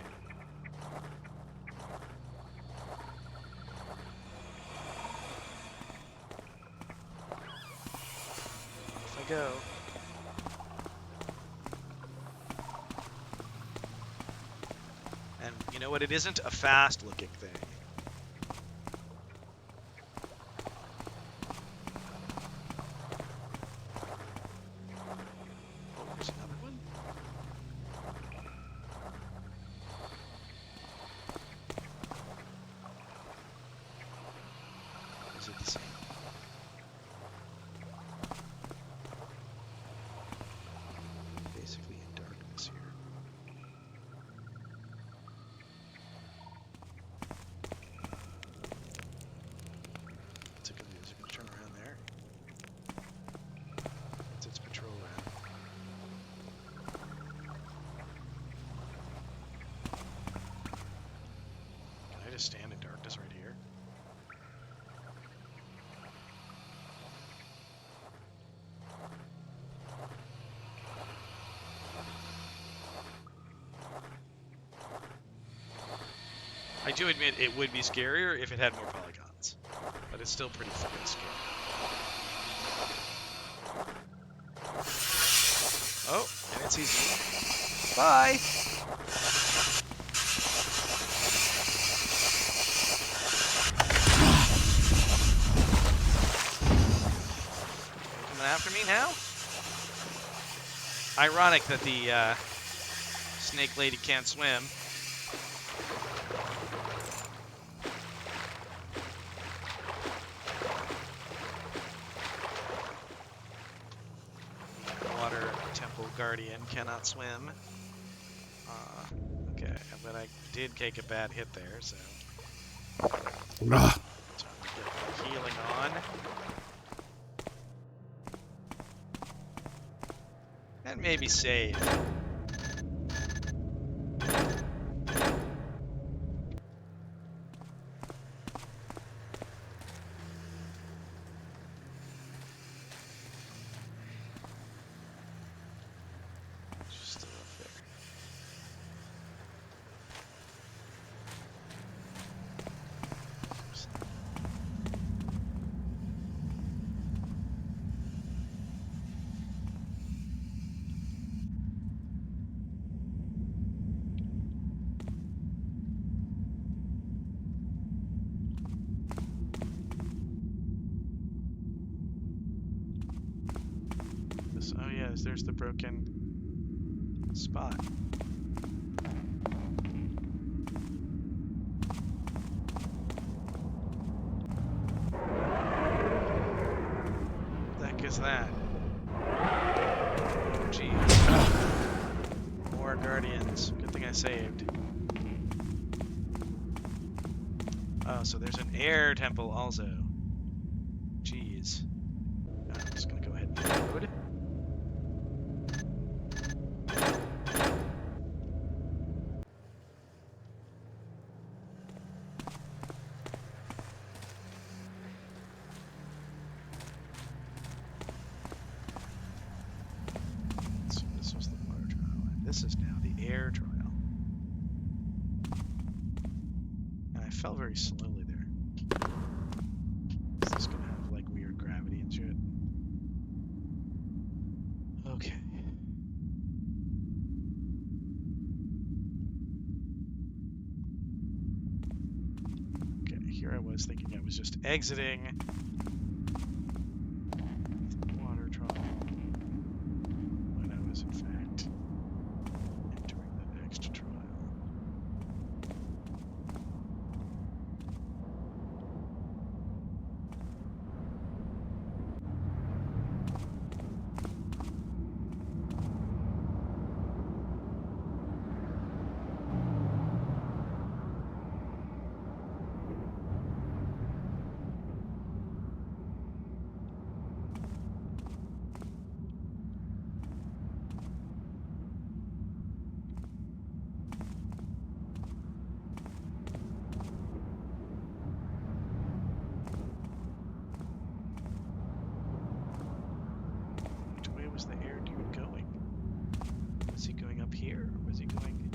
Off I go. And you know what? It isn't a fast looking thing. Oh, there's another one? Is it the same? Basically in darkness here. What's it gonna do? Is it gonna turn around there? It's its patrol route. Can I just stand in darkness right here? I do admit it would be scarier if it had more polygons, but it's still pretty fucking scary. Oh, and it's easy. Bye! Coming after me now? Ironic that the snake lady can't swim. Water temple guardian cannot swim. Okay, but I did take a bad hit there, so time to get the healing on. And maybe save. Just a little there. Oh yes, there's the broken spot. What the heck is that? Oh, geez. More guardians. Good thing I saved. Oh, so there's an air temple also. Jeez. I'm just gonna go ahead and load. So this was the water trial, and this is now the air trial. And I fell very slowly there. Is this gonna have like weird gravity and shit? Okay. Okay, here I was thinking I was just exiting the water trial when I was in fact entering the next trial. Which way was the air dude going? Was he going up here, or was he going...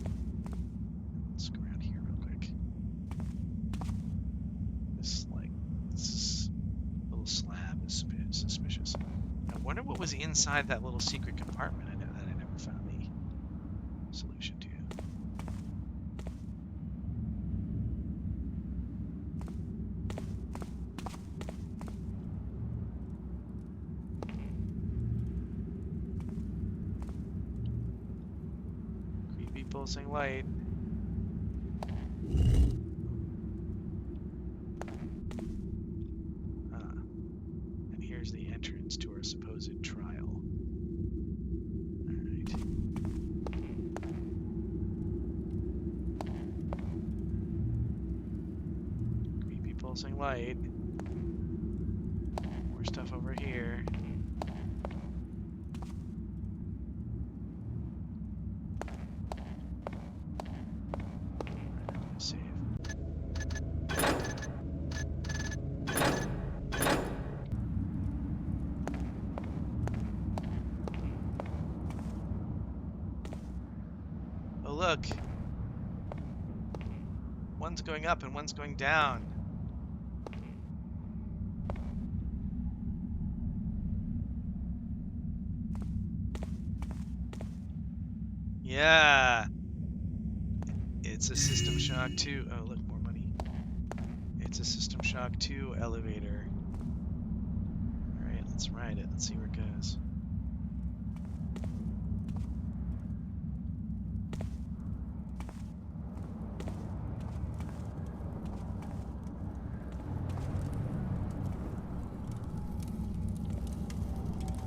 Let's go around here real quick. This little slab is suspicious. I wonder what was inside that little secret compartment that I never found the solution to. Creepy pulsing light. And here's the entrance to our supposed trial. Alright. Creepy pulsing light. More stuff over here. Save. Oh look! One's going up and one's going down. Yeah. It's a System Shock 2. Oh, look, more money. It's a System Shock 2 elevator. Alright, let's ride it. Let's see where it goes.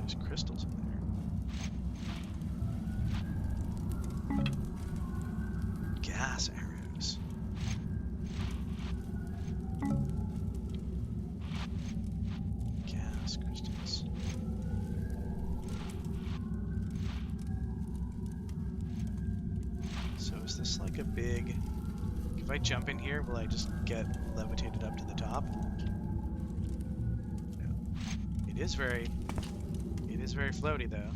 There's crystals in there. Gas arrows. Gas crystals. So is this like a big... If I jump in here, will I just get levitated up to the top? No. It is very floaty though.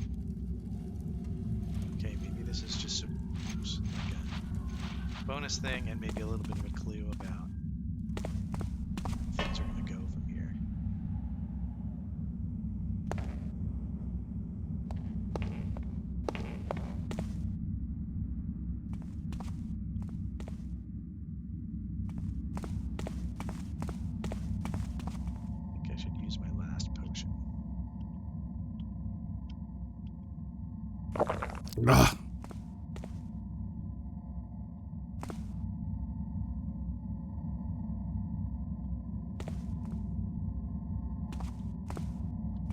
Okay, maybe this is just like a bonus thing and maybe a little bit of a clue about things are gonna go from here. I think I should use my last potion. Ugh.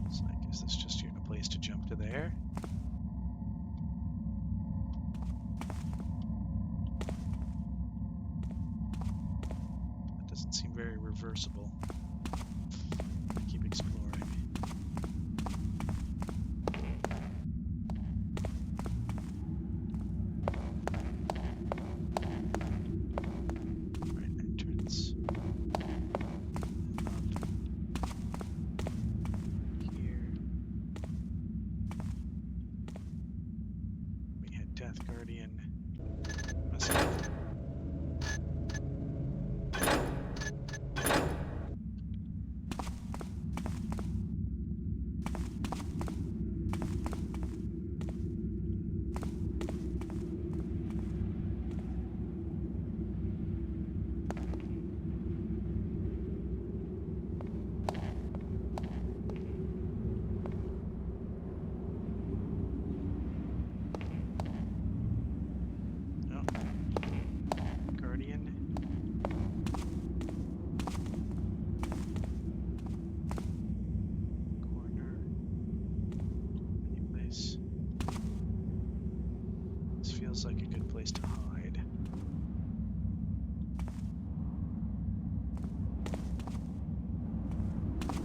It's like, is this just a place to jump to there? That doesn't seem very reversible. I keep exploring. Right, entrance. Here. We had Death Guardian. Must have... Oh. Guardian. Corner. Any place. This feels like a good place to hide.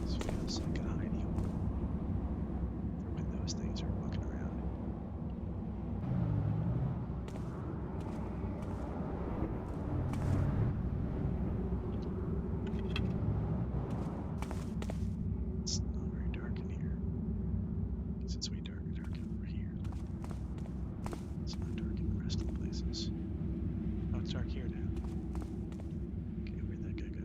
This feels like a hidey hole for when those things are walking around. It's not very dark in here. Because it's way dark over here. It's not dark in the rest of the places. Oh, it's dark here now. Okay, where'd that guy go?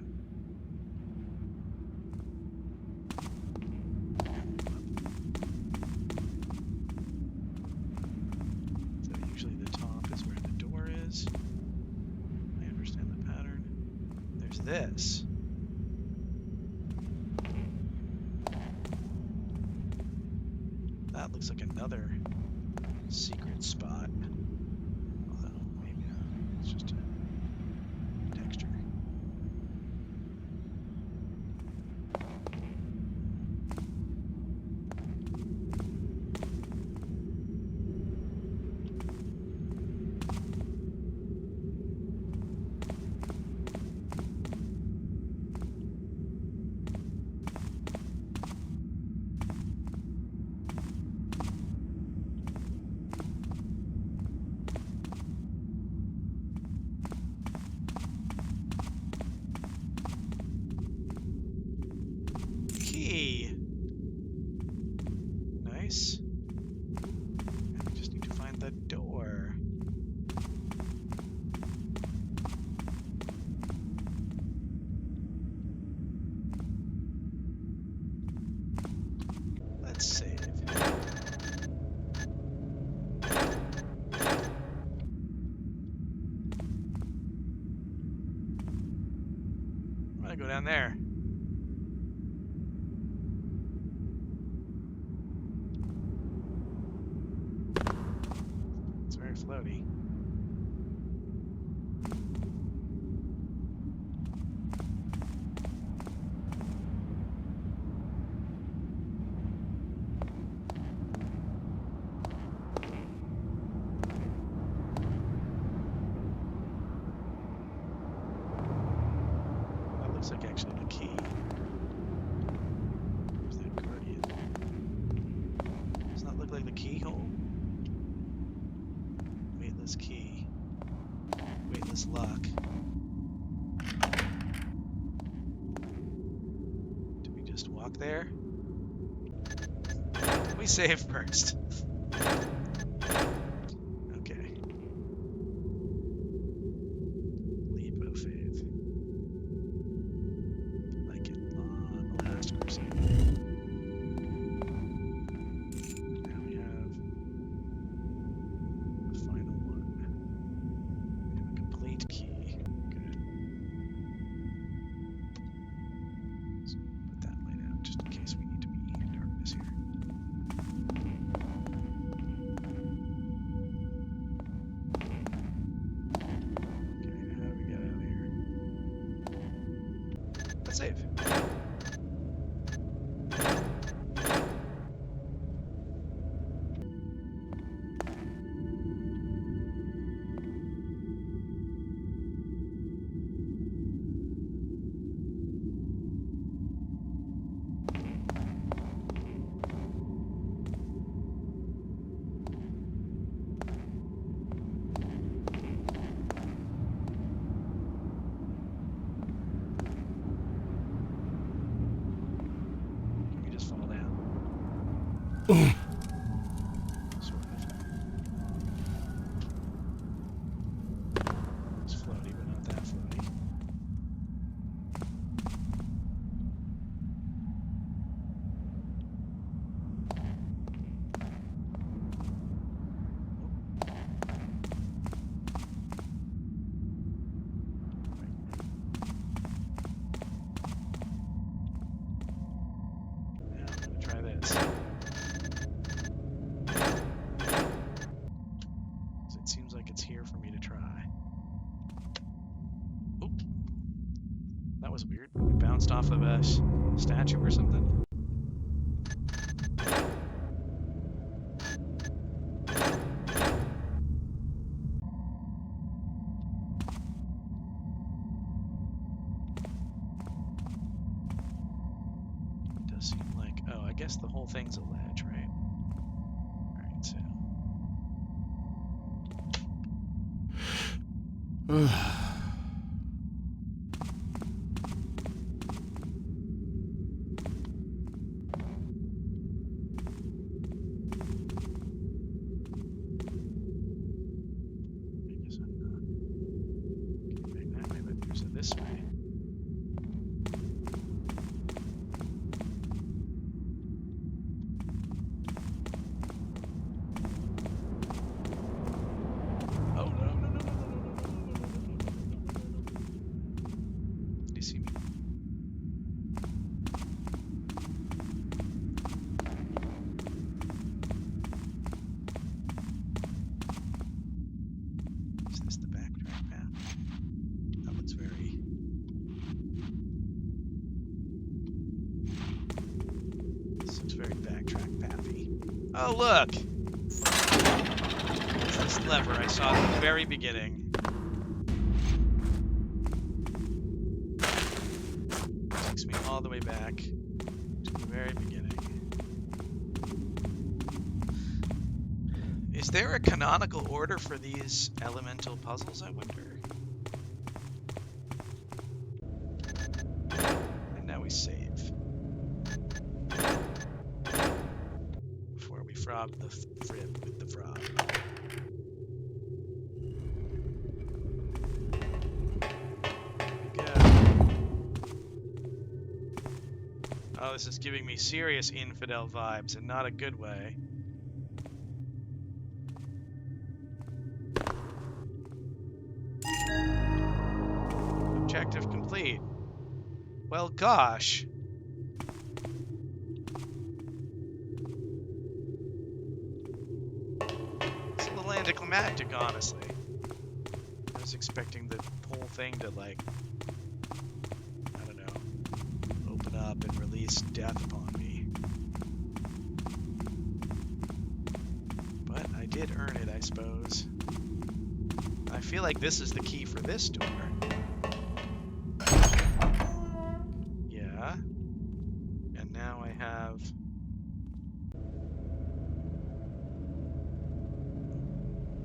So usually the top is where the door is. I understand the pattern. There's this. That looks like another secret spot. Although, maybe not. It's just a texture. gonna go down there. It's very floaty. That looks like actually the key. Where's that guardian? Does that look like the keyhole? Weightless key. Weightless lock. Do we just walk there? We save first. Okay. Leap of faith. Like in the last crusade. Now we have the final one. We have a complete key. Good. So put that light out just in case we need to be in darkness here. Okay, how do we get out of here? Let's save. Can we just fall down? Sort of. It's floaty, but not that floaty. Now I'm gonna try this. 'Cause it seems like it's here for me to try. Oop. That was weird. It bounced off of a statue or something. It does seem like, oh, I guess the whole thing's a ledge, right? Alright, so I guess I'm not getting back that way, but there's a this way. Oh no, no, no, no, no, no, no, no, no, no, no, no, no, no, no. Did he see me? Is this the backtrack path? That looks very... This looks very backtrack pathy. Oh look! It's this lever I saw at the very beginning. Takes me all the way back to the very beginning. Is there a canonical order for these elemental puzzles, I wonder? And now we save. Before we frog the frib with the frog. Here we go. Oh, this is giving me serious infidel vibes, and not a good way. Objective complete. Well, gosh. It's a little anticlimactic, honestly. I was expecting the whole thing to, like, I don't know, open up and release death upon me. But I did earn it, I suppose. I feel like this is the key for this door. Yeah. And now I have...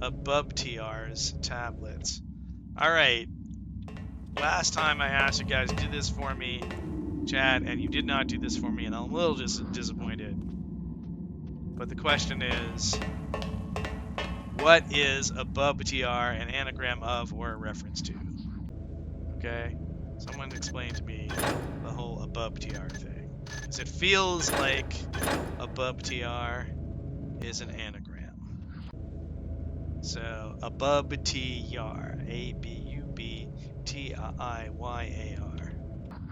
Above-TR's tablets. Alright. Last time I asked you guys to do this for me, chat, and you did not do this for me, and I'm a little disappointed. But the question is, what is Above-TR an anagram of or a reference to? Okay? Someone explain to me the whole Above-TR thing. Because it feels like Above-TR is an anagram. So, Above-TR. A-B-U-B-T-I-Y-A-R.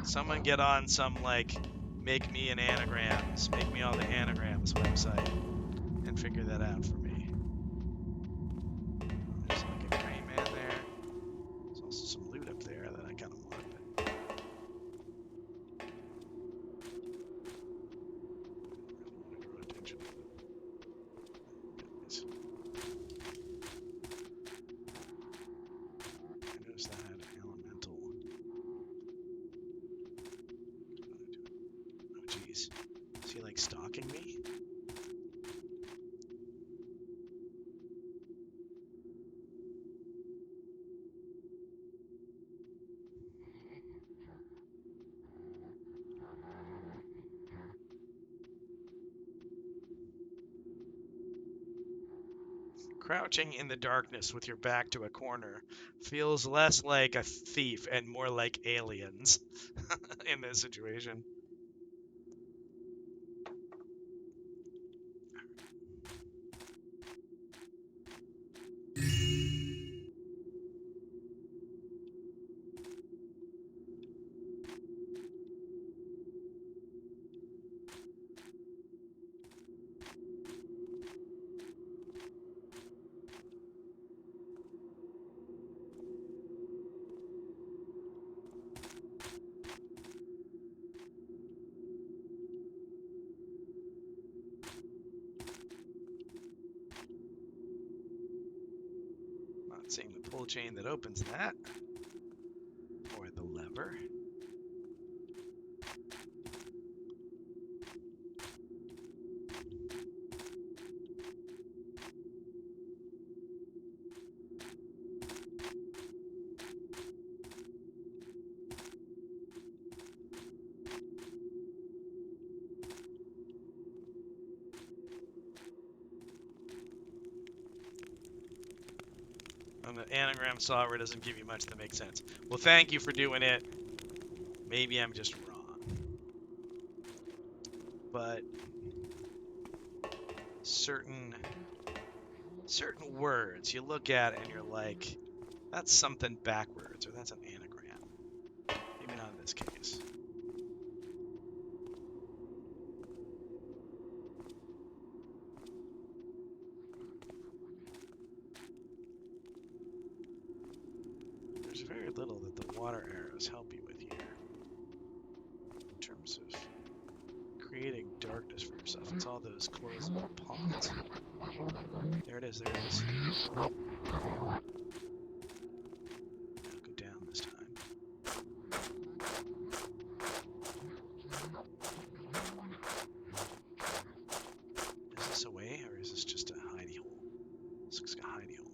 Someone get on some, like, make me an anagrams, make me all the anagrams website, and figure that out for me. There's like a gray man there. There's also some loot up there that I kind of want, but... I don't want to draw attention. Goodness. I noticed that had an elemental. Oh, jeez. Is he, like, stalking me? Crouching in the darkness with your back to a corner feels less like a thief and more like aliens in this situation. Not seeing the pull chain that opens that, or the lever. And the anagram solver doesn't give you much that makes sense. Well, thank you for doing it. Maybe I'm just wrong. But certain words you look at and you're like, that's something backwards, or that's an anagram. Maybe not in this case. There's very little that the water arrows help you with here. In terms of creating darkness for yourself. It's all those closable ponds. There it is, there it is. I'll go down this time. Is this a way, or is this just a hidey hole? This looks like a hidey hole.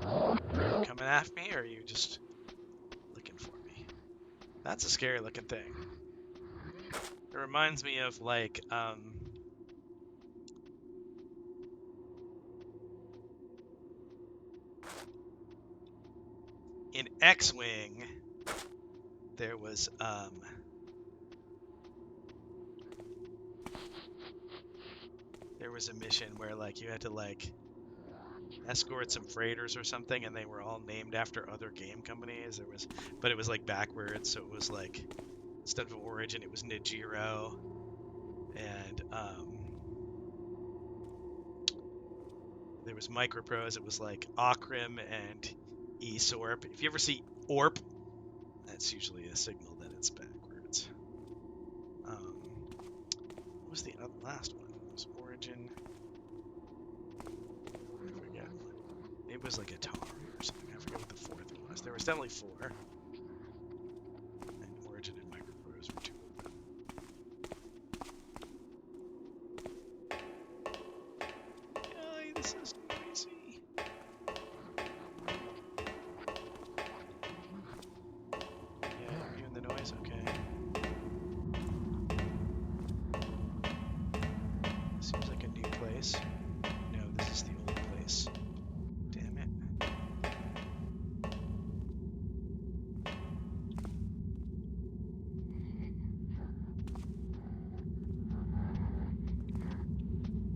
Are you coming after me, or are you just looking for me? That's a scary looking thing. It reminds me of, like, in X-Wing, there was, there was a mission where, like, you had to, like, escort some freighters or something, and they were all named after other game companies. But it was like backwards, so it was like instead of Origin, it was Nijiro, and there was Microprose. It was like Okrim and Esorp. If you ever see Orp, that's usually a signal that it's backwards. What was the last one? It was Origin. I forget. It was like Atari or something. I forget what the fourth one was. There was definitely four. And Origin and Microprose were two of them. Yay, this is noisy. Yeah, are you in the noise? Okay. Seems like a new place. No, this is the old place. Damn it.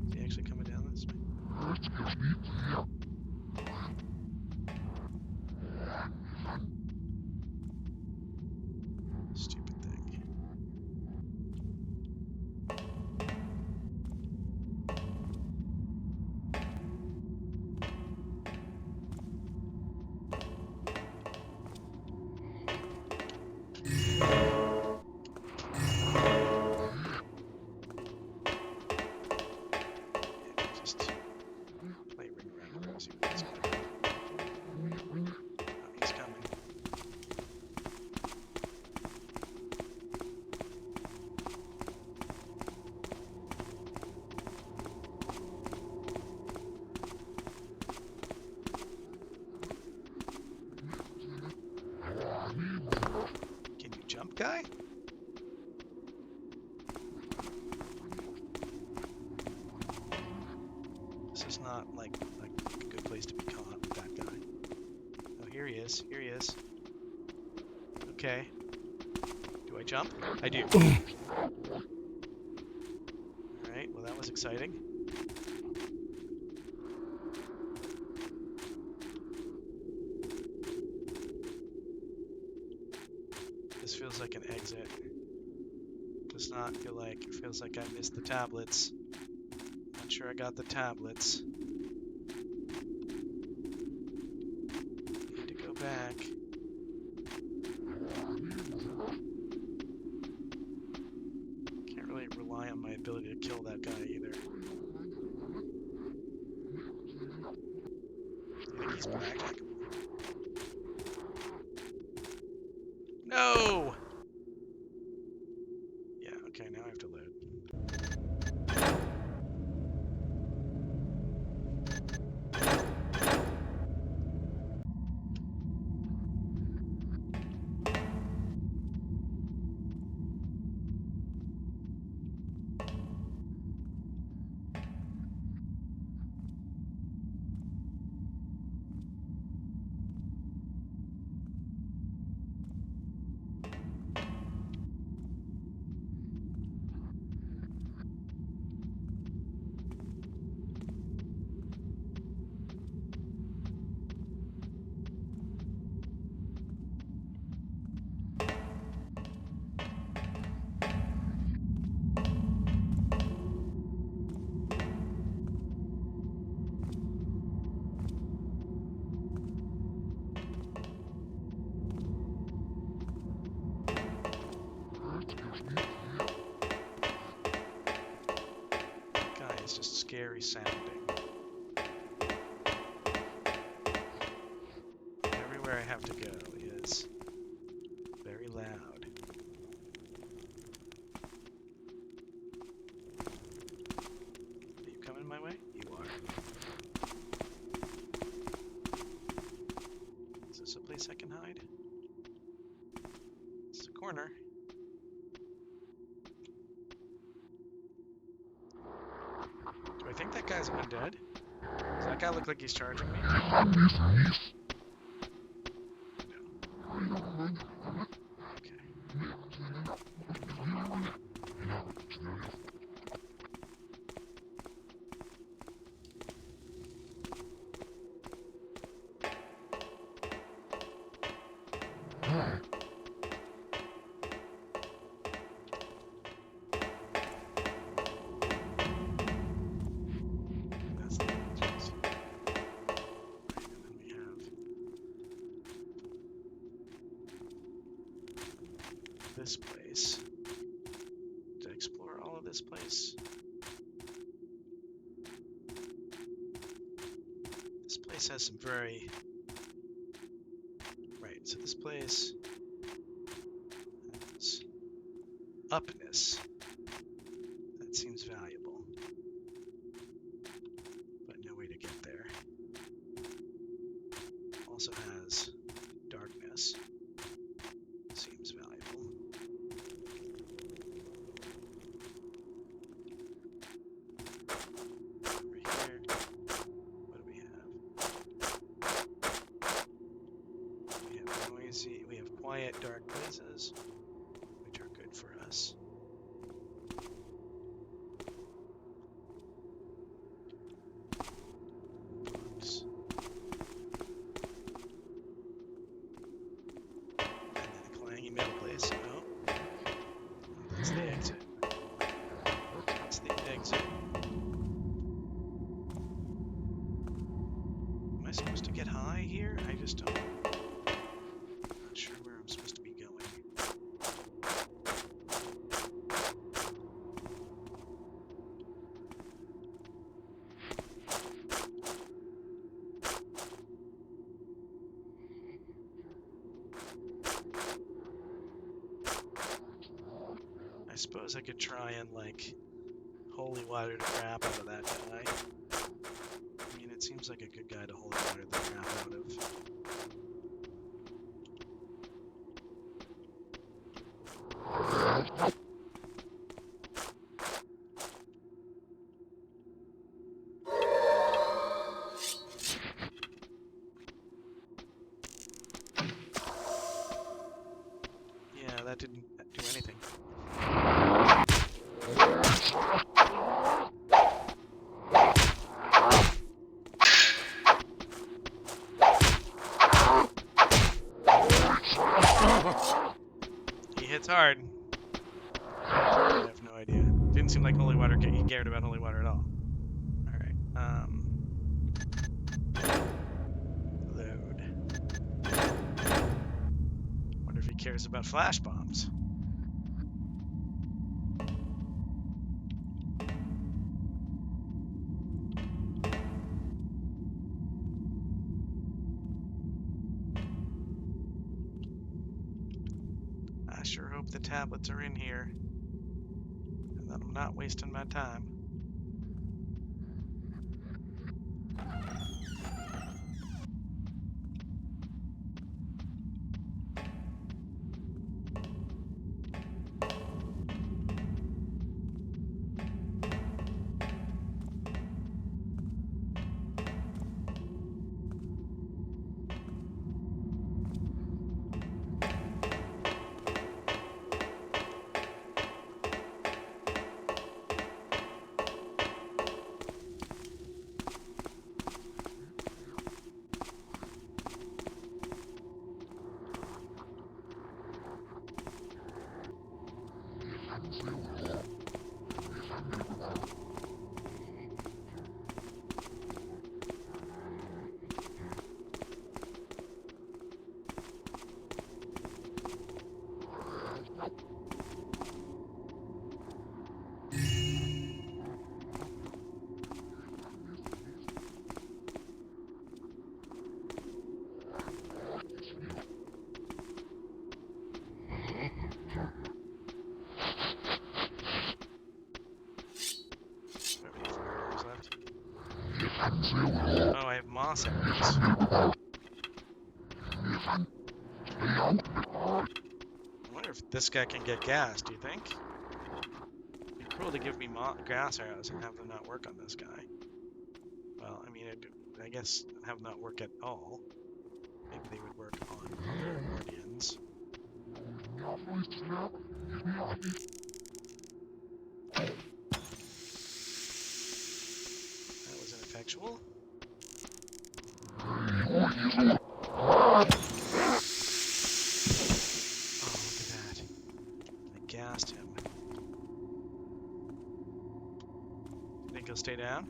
Is he actually coming down this way? Stupid thing. Just play ring around and see what he's got. Oh, he's coming. Can you jump, guy? This is not like a good place to be caught with that guy. Oh, here he is. Here he is. Okay. Do I jump? I do. Alright, well that was exciting. This feels like an exit. Does not feel like, it feels like I missed the tablets. Not sure I got the tablets. Need to go back. Can't really rely on my ability to kill that guy either. I think he's back. No! Yeah, okay, now I have to load. Guy is just scary sounding. Everywhere I have to go is very loud. Are you coming my way? You are. Is this a place I can hide? It's a corner. Do I think that guy's undead? Does that guy look like he's charging me? this place. Did I explore all of this place? This place has some very... Right, so this place has upness. That seems valuable. But no way to get there. Also has darkness. Seems valuable. Over here, what do we have? We have noisy, we have quiet, dark places, which are good for us. Books. And then a clangy metal place. Oh, that's the exit. That's the exit. Am I supposed to get high here? I just don't. Not sure where I'm supposed to be going. I suppose I could try and, like, holy water the crap out of that guy. I mean, it seems like a good guy to holy water the crap out of. Yeah, that didn't do anything. He hits hard. I have no idea. Didn't seem like holy water he cared about holy water at all. Alright, load. Wonder if he cares about flash bombs. I sure hope the tablets are in here, and that I'm not wasting my time. Oh, I have moss arrows. I wonder if this guy can get gas, do you think? It'd be cruel to give me gas arrows and have them not work on this guy. Well, I mean, I guess have them not work at all. Maybe they would work on other guardians. That was ineffectual. Oh, look at that. I gassed him. Think he'll stay down?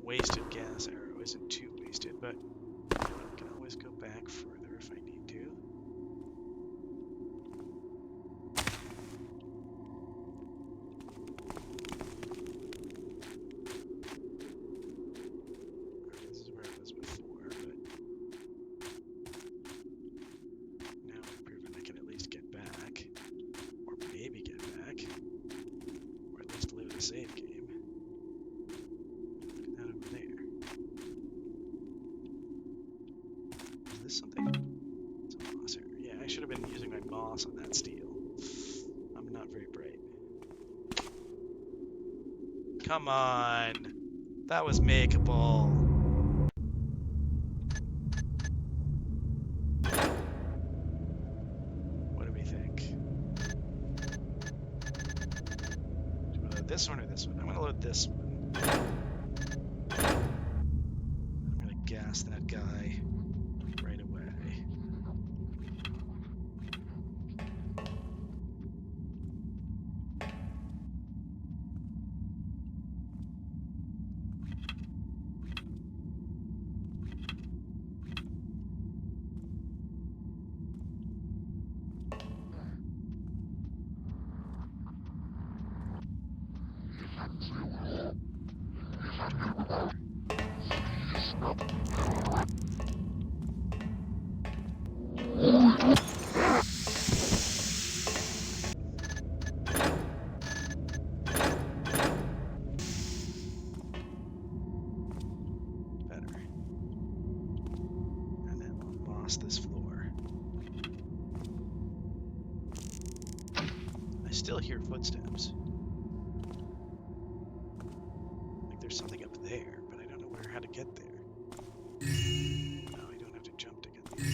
wasted gas arrow isn't too wasted, but I can always go back further if I need to. This is where it was before, but now I've proven I can at least get back, or maybe get back, or at least load a save game. Look at that over there. Is this something? It's a moss area. Yeah, I should have been using my moss on that steel. I'm not very bright. Come on! That was makeable. What do we think? Do we load this one or this one? I'm gonna load this one. I'm gonna gas that guy right away. Better. And then we'll moss this floor. I still hear footsteps. Like there's something up there, but I don't know how to get there. No, I don't have to jump to get these.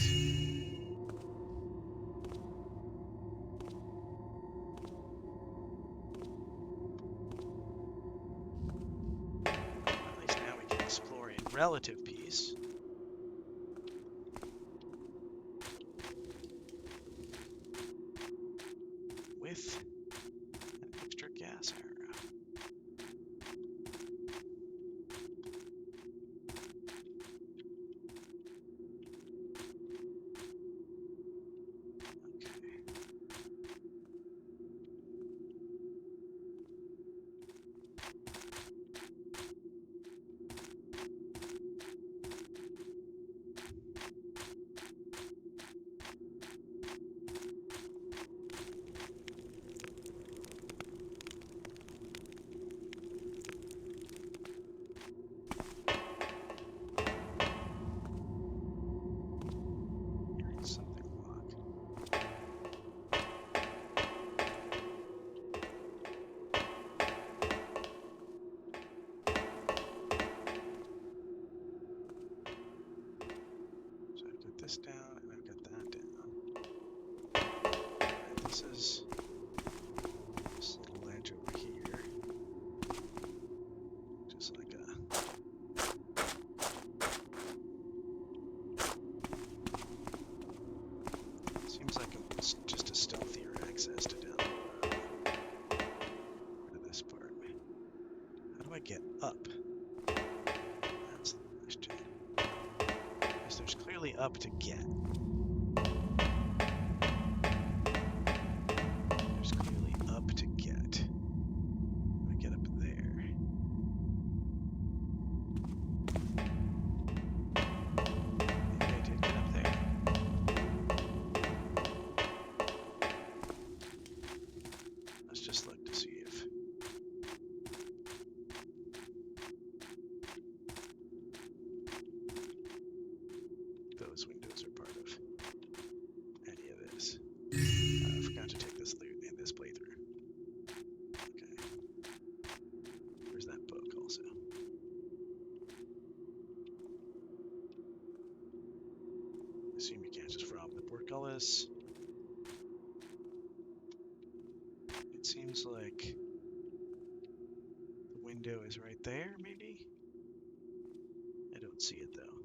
At least now we can explore in relative peace. With an extra gas arrow. Okay. Hearing something walk. So I've got this down and I've got that down. And this is this little ledge over here. Just like a seems like it's just a stealthier access to down to this part. How do I get up? That's the question. Because there's clearly up to get. There's clearly up to get. How do I get up there? Maybe I did get up there. Let's just look to see if those windows are part of any of this. I forgot to take this loot in this playthrough. Okay. Where's that book also? Assume you can't just rob the portcullis. It seems like the window is right there, maybe? I don't see it though.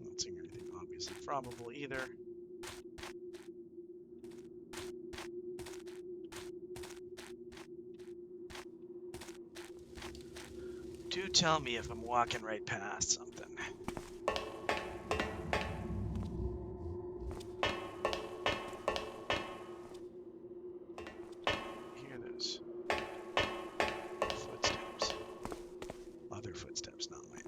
Not seeing anything obviously probable either. tell me if I'm walking right past something. Hear those footsteps. Other footsteps, not mine.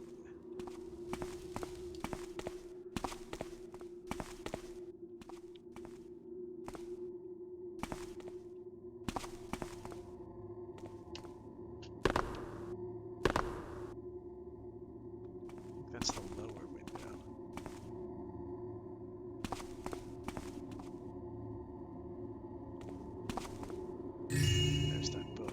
That's the lower window. There's that book.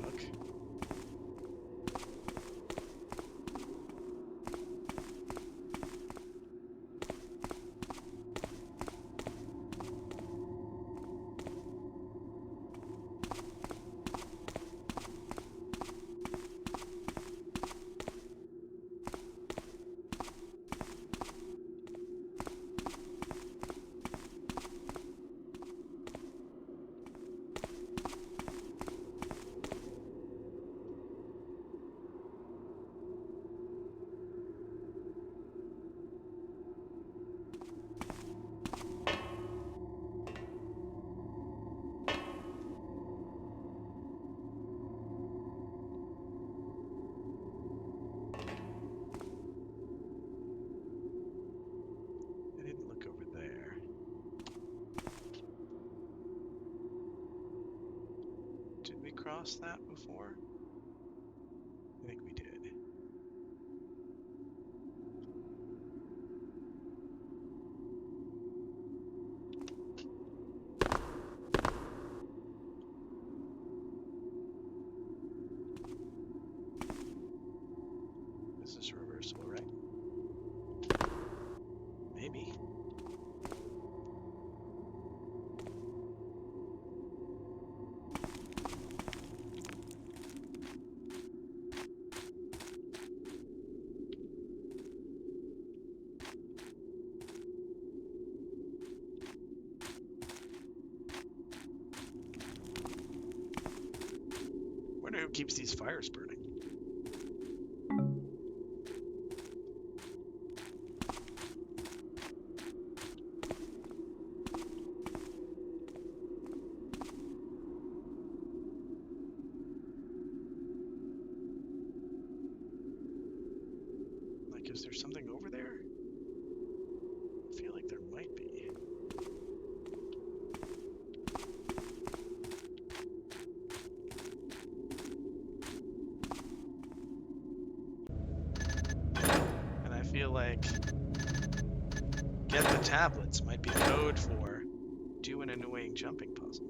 I didn't look over there. Did we cross that before? I think we did. This is reversible, right? Maybe. Wonder who keeps these fires burning. Like, is there something over there? I feel like there might be. And I feel like get the tablets might be code for do an annoying jumping puzzle.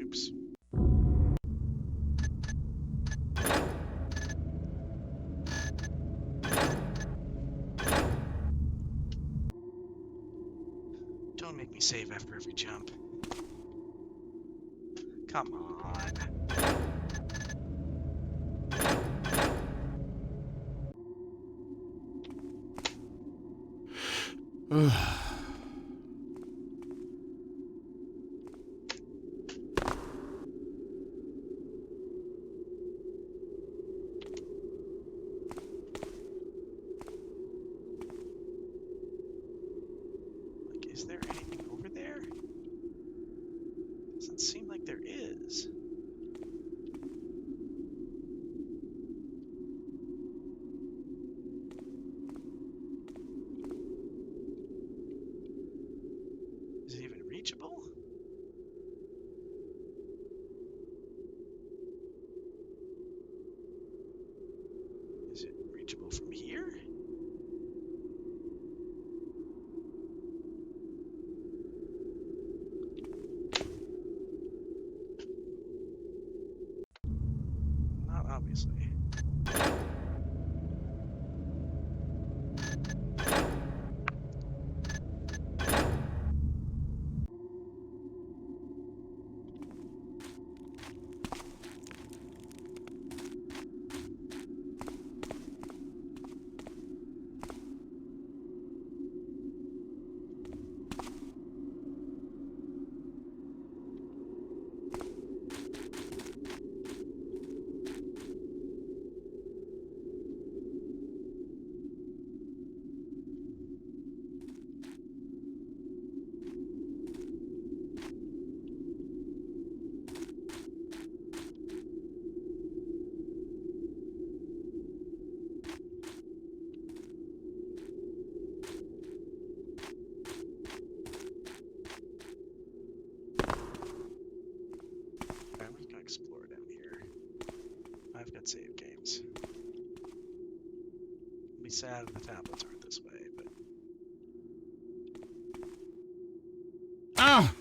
Oops. Don't make me save after every jump. Come on. Like, is there anything over there? Doesn't seem like there is. Is it even reachable? Is it reachable from here? Not obviously. I've got save games. I'll be sad if the tablets aren't this way, but... Oh!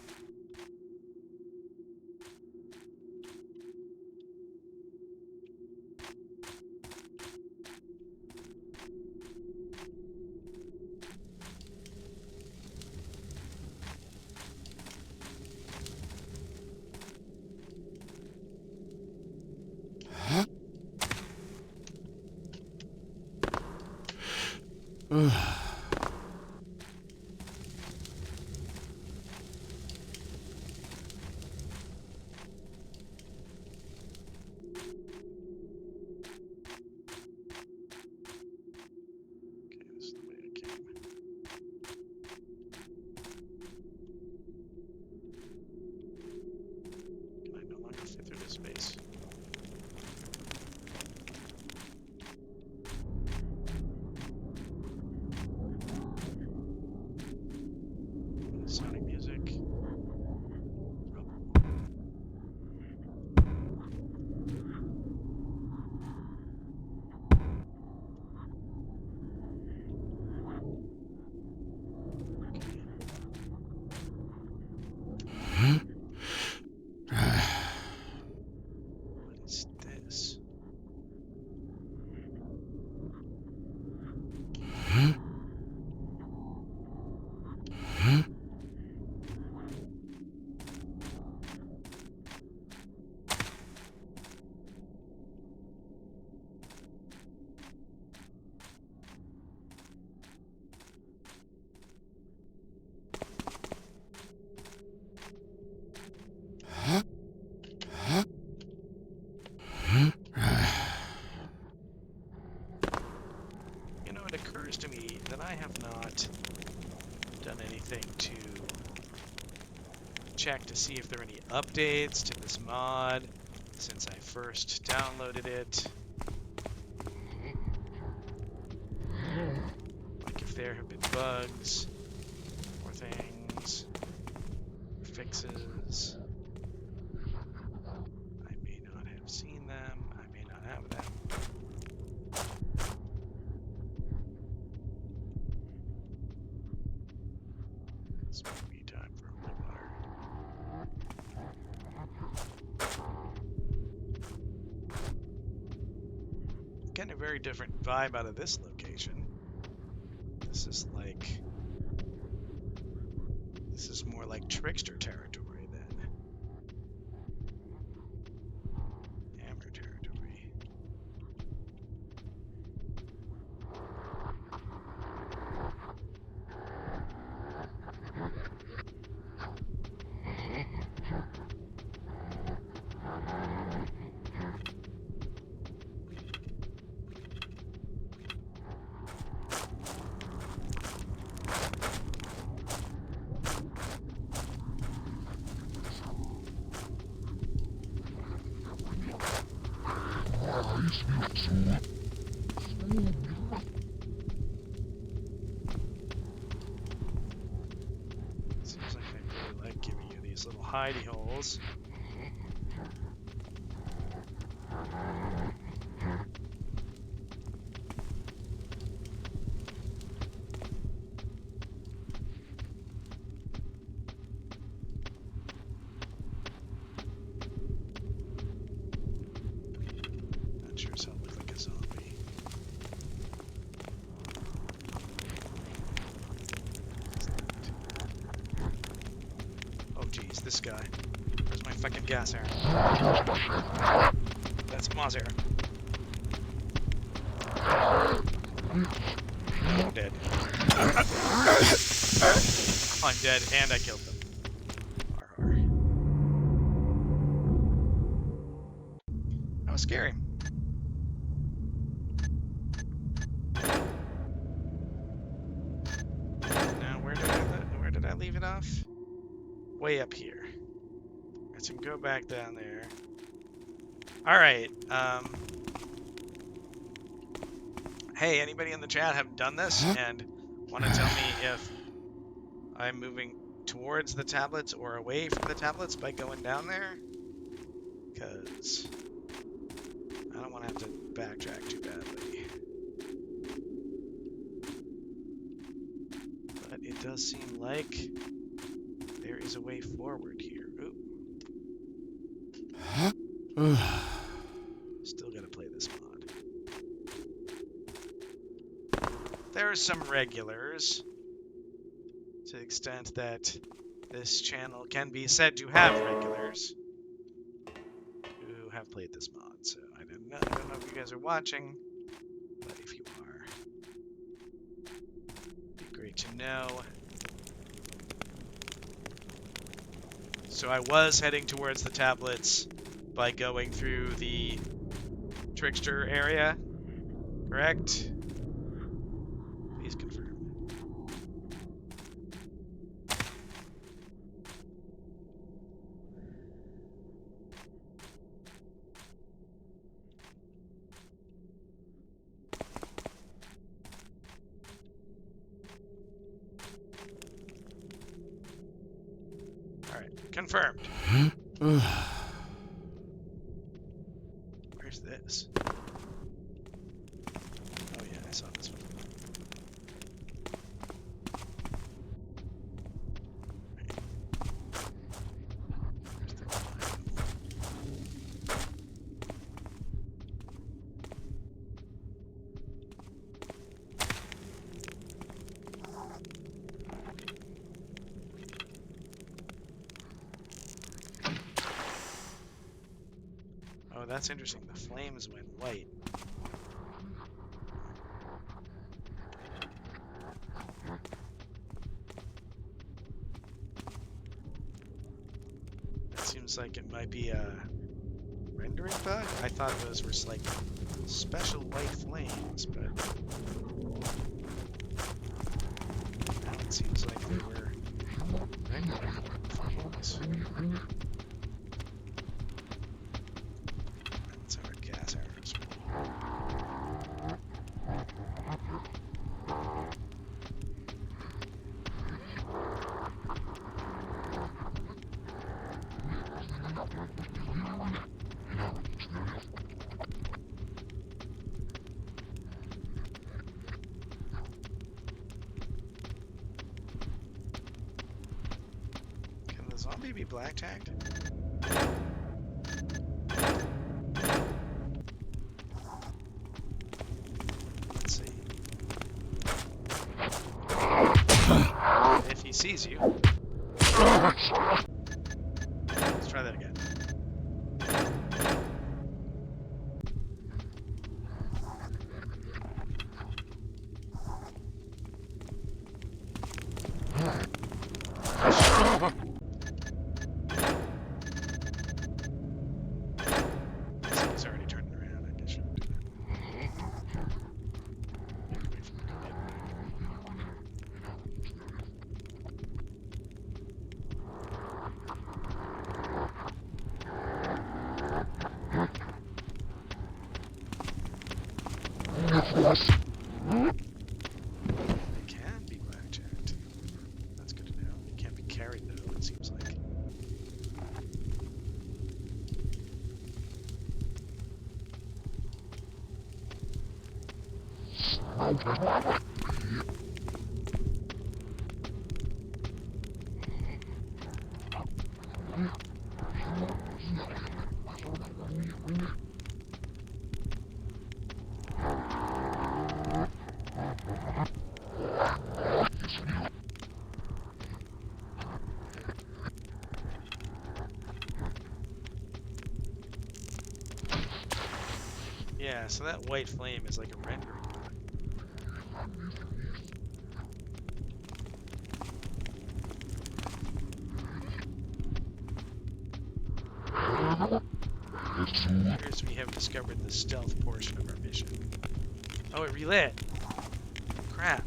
Okay, this is the way I came. Can I no longer fit through this space? Sonic music. What is this? You know, it occurs to me that I have not done anything to check to see if there are any updates to this mod since I first downloaded it. Like if there have been bugs or things, or fixes. I may not have seen them, I may not have them. This might be time for holy water. Getting a very different vibe out of this location. This is more like trickster territory than hammer territory. Seems like they really like giving you these little hidey holes. Not sure as hell look like a zombie. Oh geez, this guy. Where's my fucking gas air? That's Moz air. I'm dead. I'm dead and I killed them. Har. That was scary. Now where did I leave it off? Way up here. Let's go back down there. Alright, hey, anybody in the chat have done this and want to tell me if I'm moving towards the tablets or away from the tablets by going down there? Because I don't want to have to backtrack too badly. But it does seem like there is a way forward here. Ooh. Still gotta play this mod. There are some regulars, to the extent that this channel can be said to have regulars who have played this mod. So I don't know if you guys are watching, but if you are, it'd be great to know. So I was heading towards the tablets by going through the Trickster area, correct? Please confirm. Alright, confirmed. Where's this? Oh yeah, I saw this one. Where's the line? Oh, that's interesting. The flames went white. That seems like it might be a rendering bug. I thought those were like special white flames, but now it seems like they were flames. That's our gas arrows. Can the zombie be black tagged? Let's see. If he sees you. Let's try that again. He's already turning around. I guess shouldn't do that. Wait for him to get They can be blackjacked. That's good to know. They can't be carried though, it seems like. Yeah, so that white flame is like a rendering bug. Appears we have discovered the stealth portion of our mission. Oh, it relit! Crap.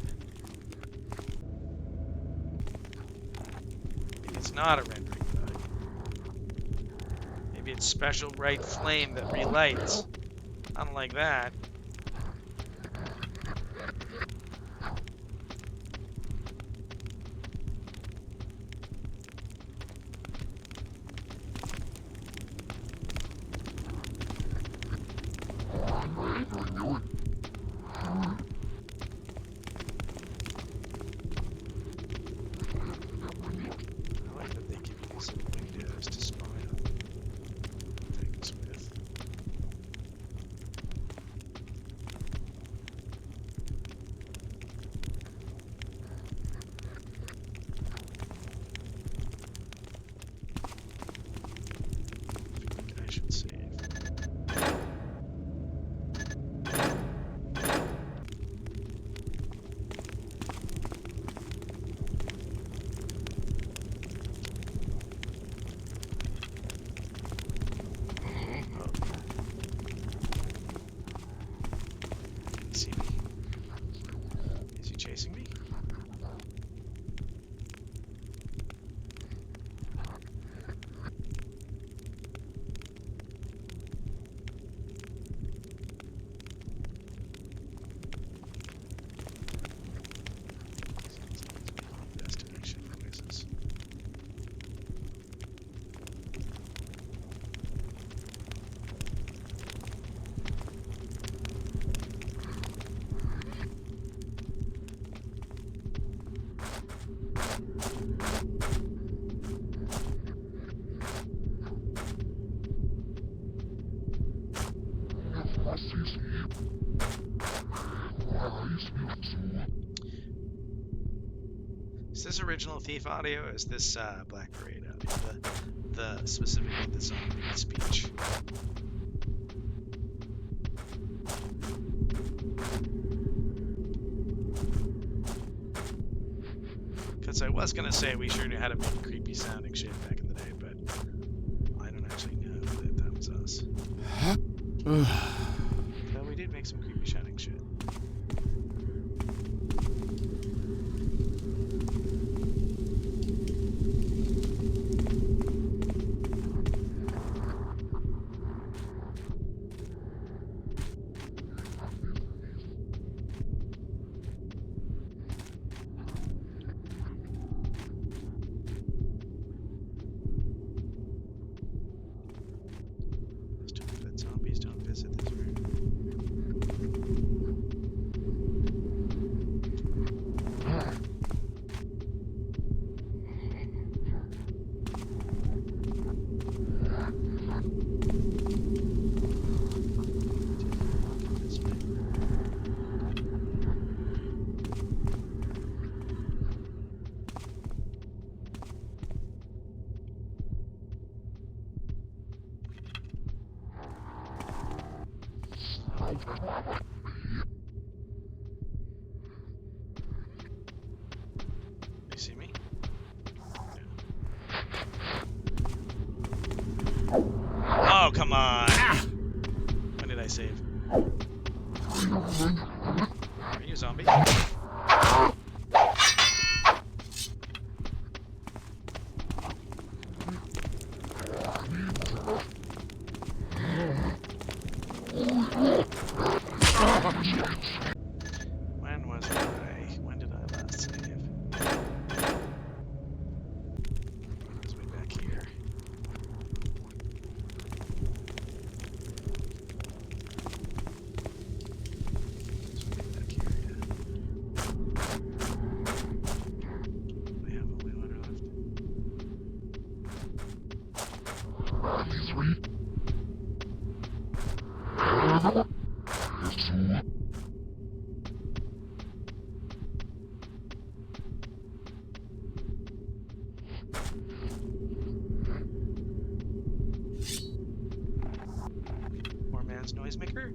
Maybe it's not a rendering bug. Maybe it's special right flame that relights. I don't like that. Is this original Thief audio? Or is this Black Parade audio? The specifically the zombie speech. Because I was gonna say we sure knew how to make creepy sounding shit back in the day, but I don't actually know that that was us. But we did make some creepy sounding shit. Zombies don't visit this room. You see me? Oh, come on! When did I save? Are you a zombie? When was I? When did I last save? It was way back here. It was way back here, yeah. I have only water left. Poor man's noisemaker?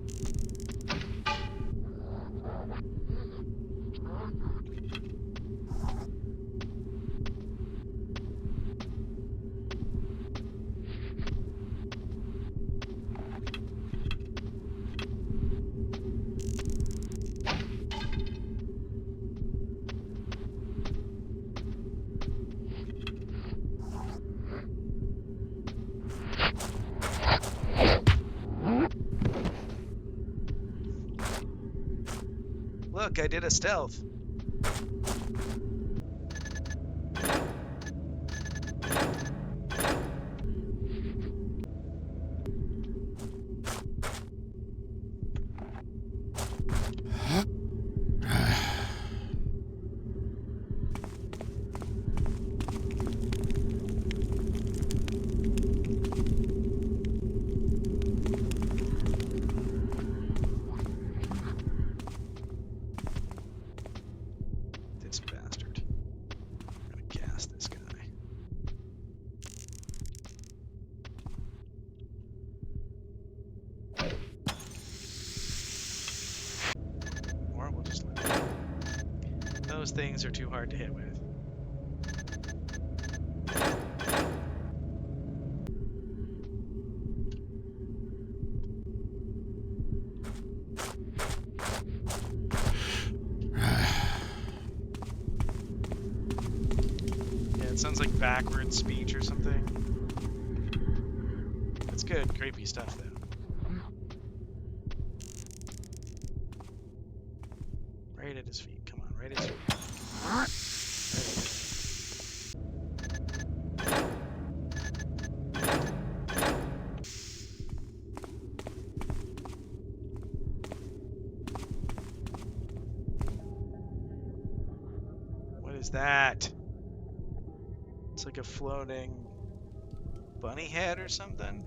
Look, I did a stealth. This bastard. I'm gonna gas this guy. Or we'll just let him. Those things are too hard to hit with. It sounds like backwards speech or something. That's good, creepy stuff though. Right at his feet, come on, right at his feet. What is that? It's like a floating bunny head or something.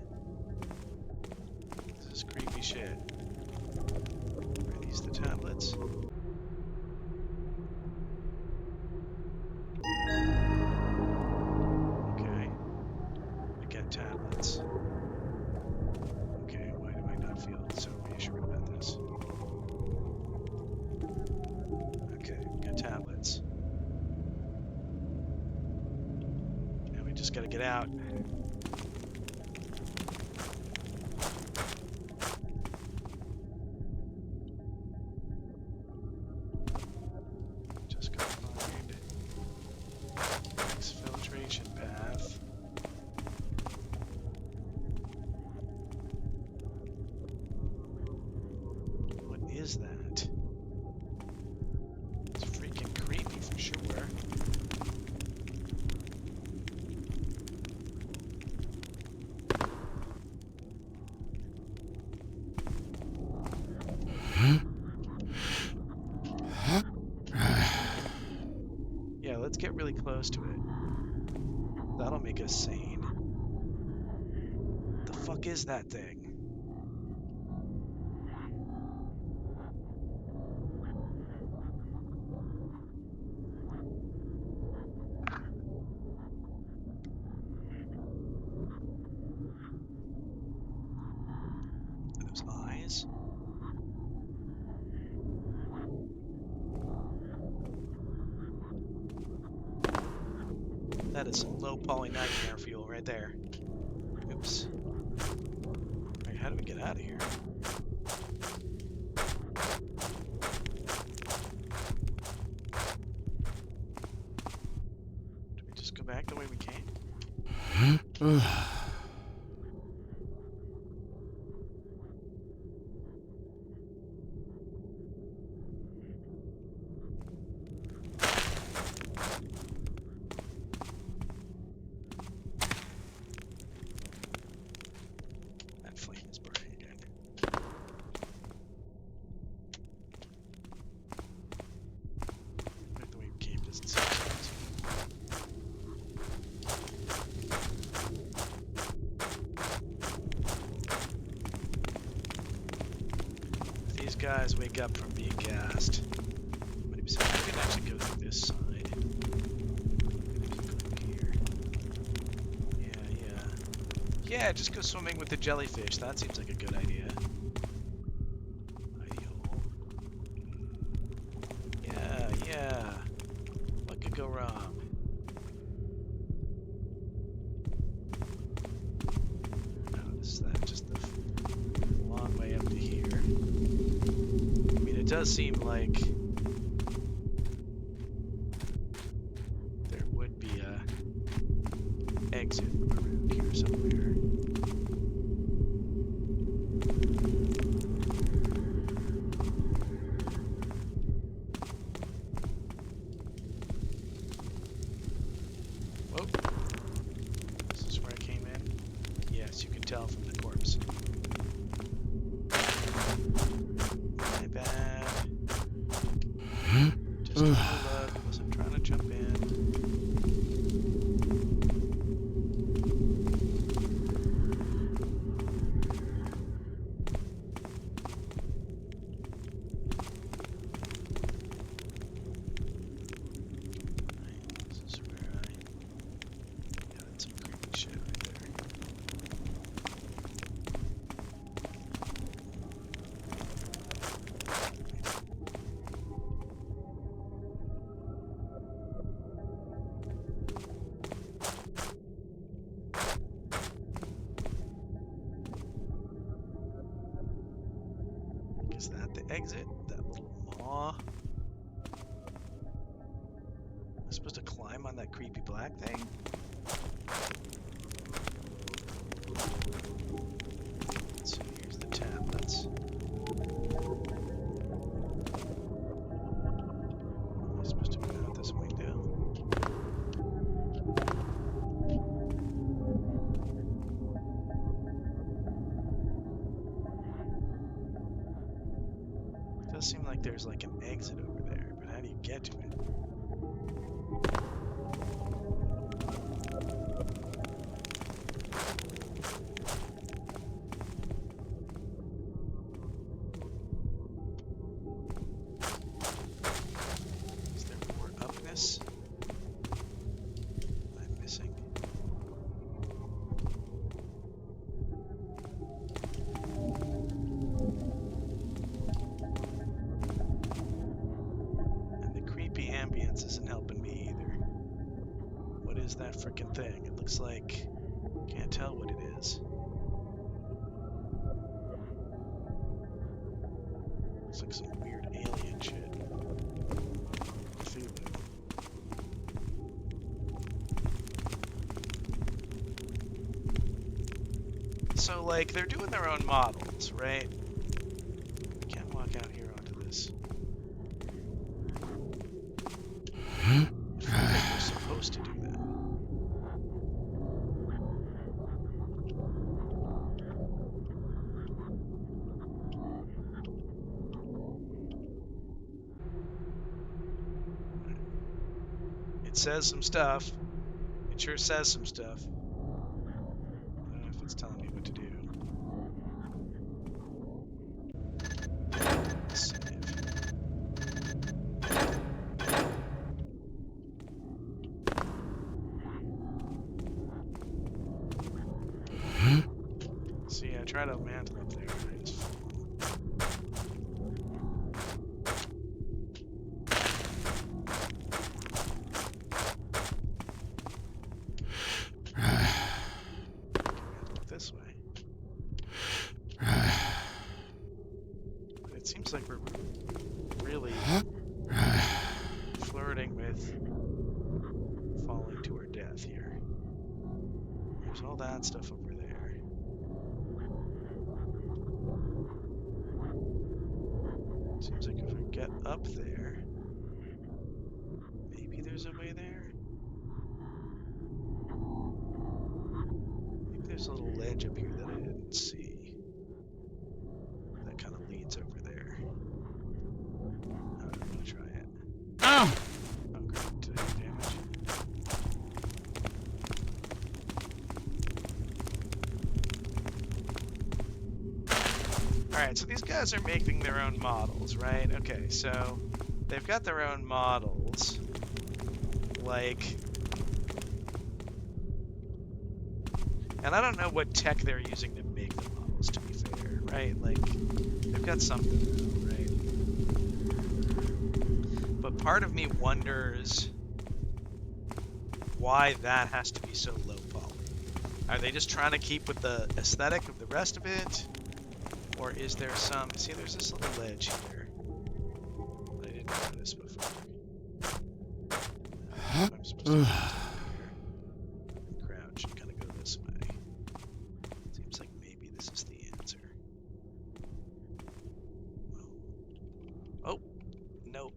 This is creepy shit. these the tablets? Okay. Again, tablets. Okay, why do I not feel so reassured about this? Okay, got tablets. Now we just gotta get out. Just gotta find exfiltration path. What is that? It's freaking creepy for sure. Yeah, let's get really close to it. That'll make us sane. The fuck is that thing? Are those eyes? That is some low poly nightmare fuel right there. Oops. Alright, how do we get out of here? Do we just go back the way we came? That flame is burning again. Back the way we came doesn't seem so easy. If these guys wake up from being gassed, maybe so we can actually go through this side. Here. Yeah, just go swimming with the jellyfish. That seems like a good idea. Ideal. Yeah. What could go wrong? Oh, this is that just the long way up to here. I mean, it does seem like there would be a exit around here somewhere. Whoa. This is where I came in. Yes, you can tell from the corpse. My bad. Just a look. Wasn't trying to jump in. This is where yeah, that's some creepy shit right there. Is that the exit? That little maw? Am I supposed to climb on that creepy black thing? So here's the tablets. Am I supposed to go out this window? It does seem like there's like an exit over there, but how do you get to it? is that frickin' thing? It looks like... Can't tell what it is. Looks like some weird alien shit. Cthulhu. So, like, they're doing their own models, right? Can't walk out here onto this. I feel like we're supposed to do that. It says some stuff. It sure says some stuff. I don't know if it's telling me what to do. Save. See, I tried to mantle up there. And I just fall. This way. But it seems like we're really flirting with falling to our death here. There's all that stuff over there. Seems like if I get up there, maybe there's a way there. Maybe there's a little ledge up here that I didn't see. That kind of leads over there. I'm gonna try it. Oh! Oh, great. Did I do damage? Alright, so these guys are making their own models, right? Okay, so they've got their own models. Like... And I don't know what tech they're using to make the models, to be fair, right? Like, they've got something, though, right? But part of me wonders why that has to be so low poly. Are they just trying to keep with the aesthetic of the rest of it? Or is there some... See, there's this little ledge here that I didn't notice before. I'm supposed to go here. Crouch and kind of go this way. Seems like maybe this is the answer. Oh, nope.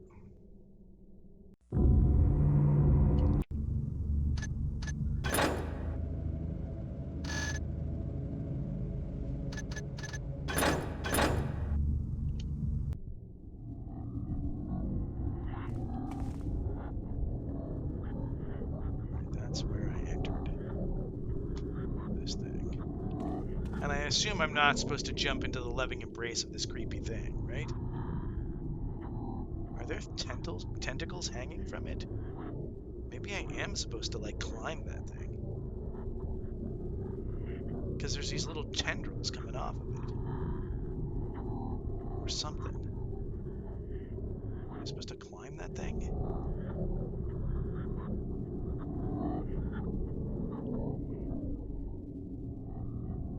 That's where I entered this thing. And I assume I'm not supposed to jump into the loving embrace of this creepy thing, right? Are there tentacles hanging from it? Maybe I am supposed to, like, climb that thing. Because there's these little tendrils coming off of it. Or something. Am I supposed to climb that thing?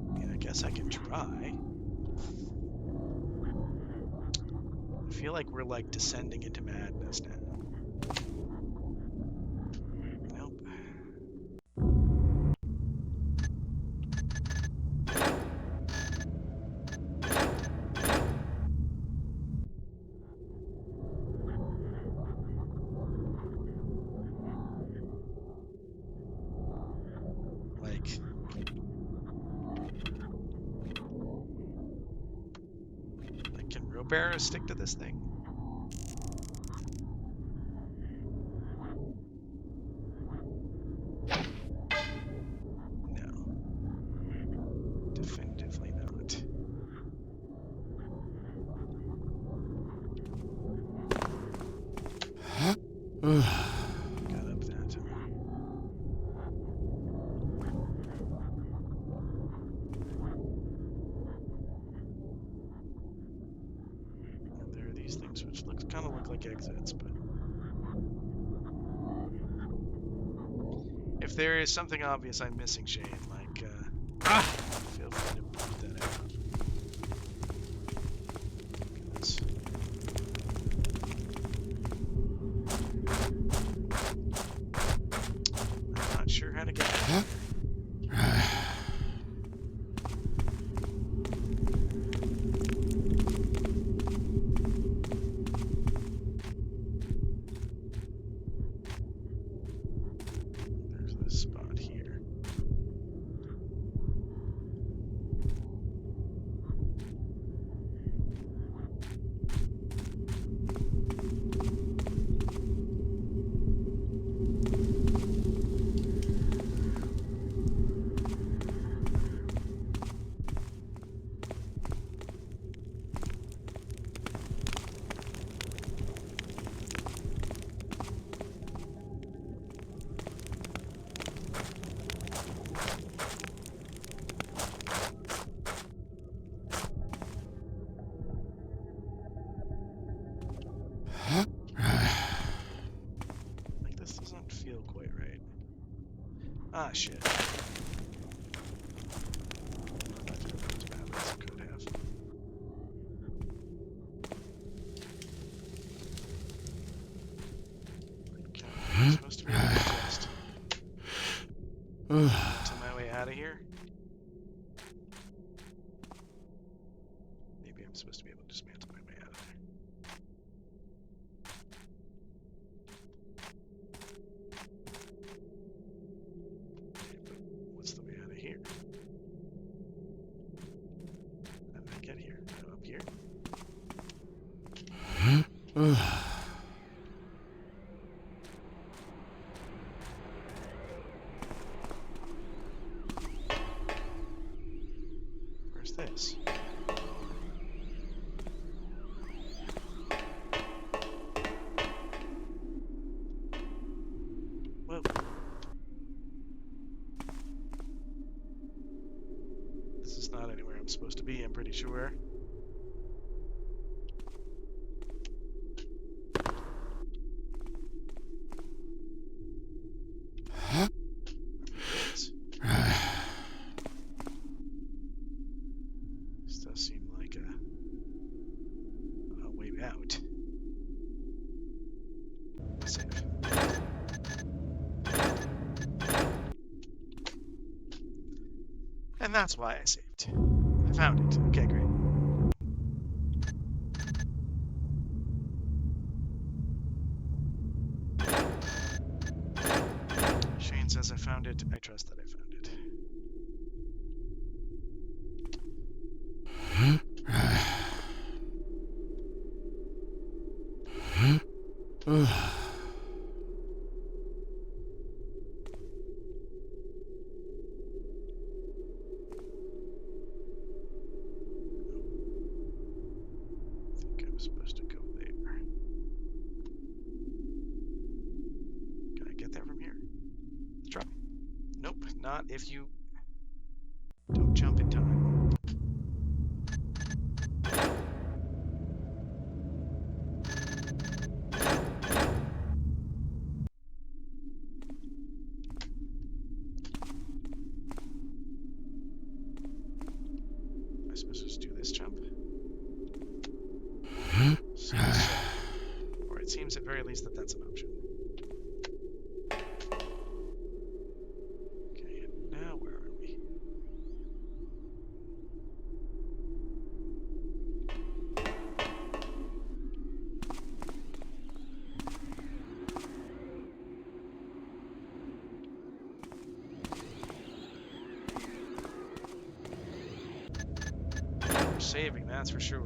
I mean, I guess I can try. I feel like we're, like, descending into madness now. Nope. Like, can rope arrows stick to this thing? No. Definitively not. Got up that time. And there are these things which kind of look like exits, but If there is something obvious I'm missing, Shane, like, feel free to point that out. 'Cause I'm not sure how to get there. There's this spot here. Like, this doesn't feel quite right. Ah, shit. Not doing as badly as it could have. Okay, I'm supposed to be able to adjust to my way out of here. Maybe I'm supposed to be able to dismantle my way out of there. Okay, but what's the way out of here? How did I get here? I'm up here? Where's this? Whoa. This is not anywhere I'm supposed to be, I'm pretty sure. It is. This does seem like a way out. Save. And that's why I saved. I found it. Okay, great. Shane says I found it. I trust that I found it. I think I was supposed to go there. Can I get there from here? Let's try. Nope, not if you don't jump in time. Am I supposed to just do this jump? Seems so. Or it seems at very least that that's an option. Okay, and now where are we? We're saving, that's for sure.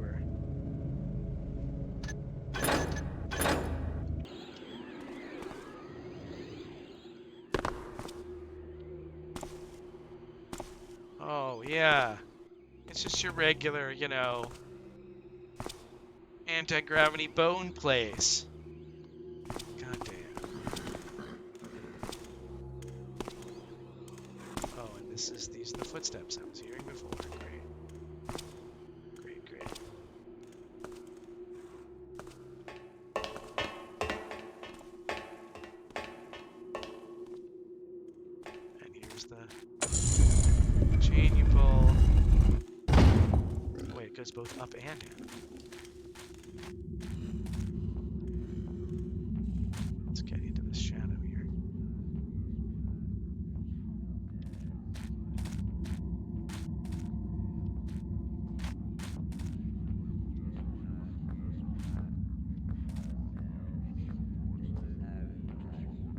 Oh, yeah. It's just your regular, you know, anti-gravity bone place. God damn. Oh, and these are the footsteps I was hearing before. Great. Great. goes both up and down. Let's get into this shadow here.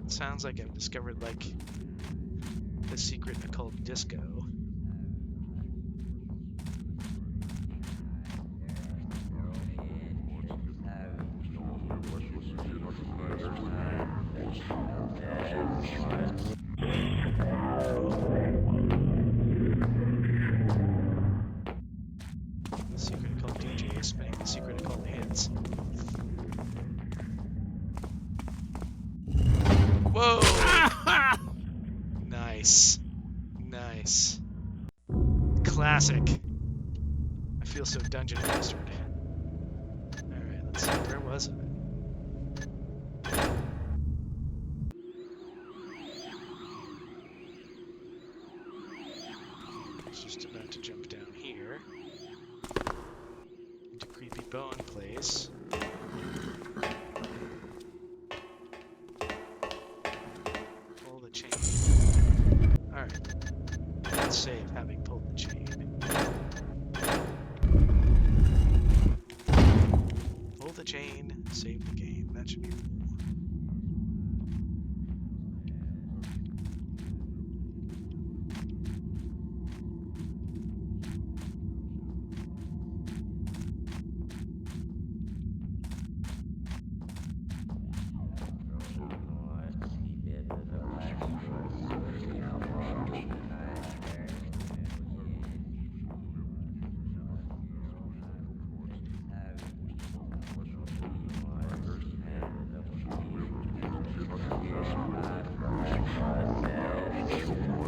It sounds like I've discovered like the secret occult disco. The secret occult DJ is spinning the secret occult hits. Whoa! Nice. Nice. Classic. I feel so dungeon mastered. Alright, let's see. Where was it? Just about to jump down here into creepy bone place. Pull the chain. Alright. Let's save having pulled the chain. Pull the chain, save the game. That should be cool.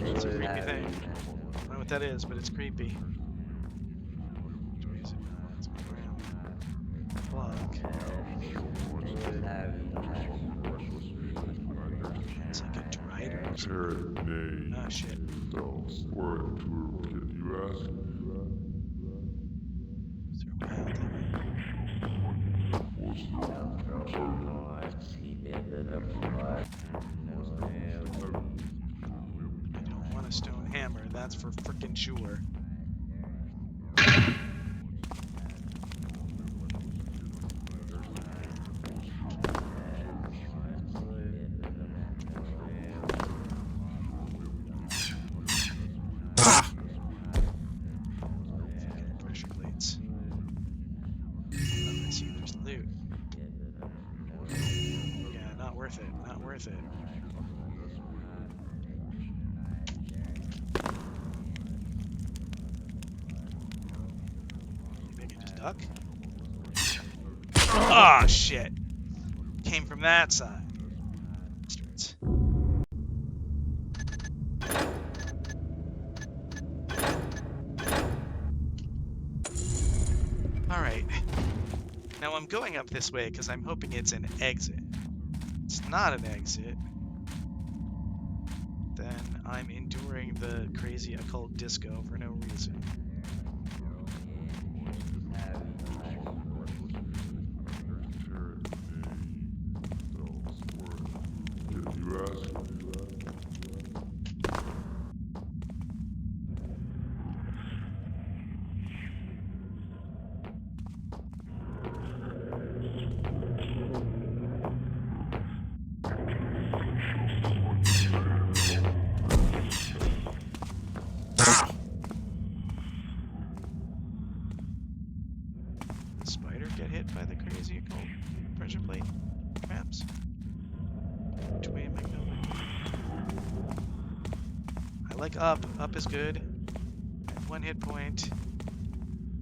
It's a creepy thing. I don't know what that is, but it's creepy. Which way is it? It's going around the block. It's like a drider or something. Oh shit. Throw me out there. I don't want a stone hammer, that's for frickin' sure. Fucking pressure plates. Oh, I see there's loot. Yeah, not worth it, not worth it. Maybe I can just duck? Oh shit! Came from that side. Bastards. Alright. Now I'm going up this way because I'm hoping it's an exit. It's not an exit. Then I'm enduring the crazy occult disco for no reason. Spider get hit by the crazy occult pressure plate traps? Which way am I going? I like up. Up is good. I have 1 hit point.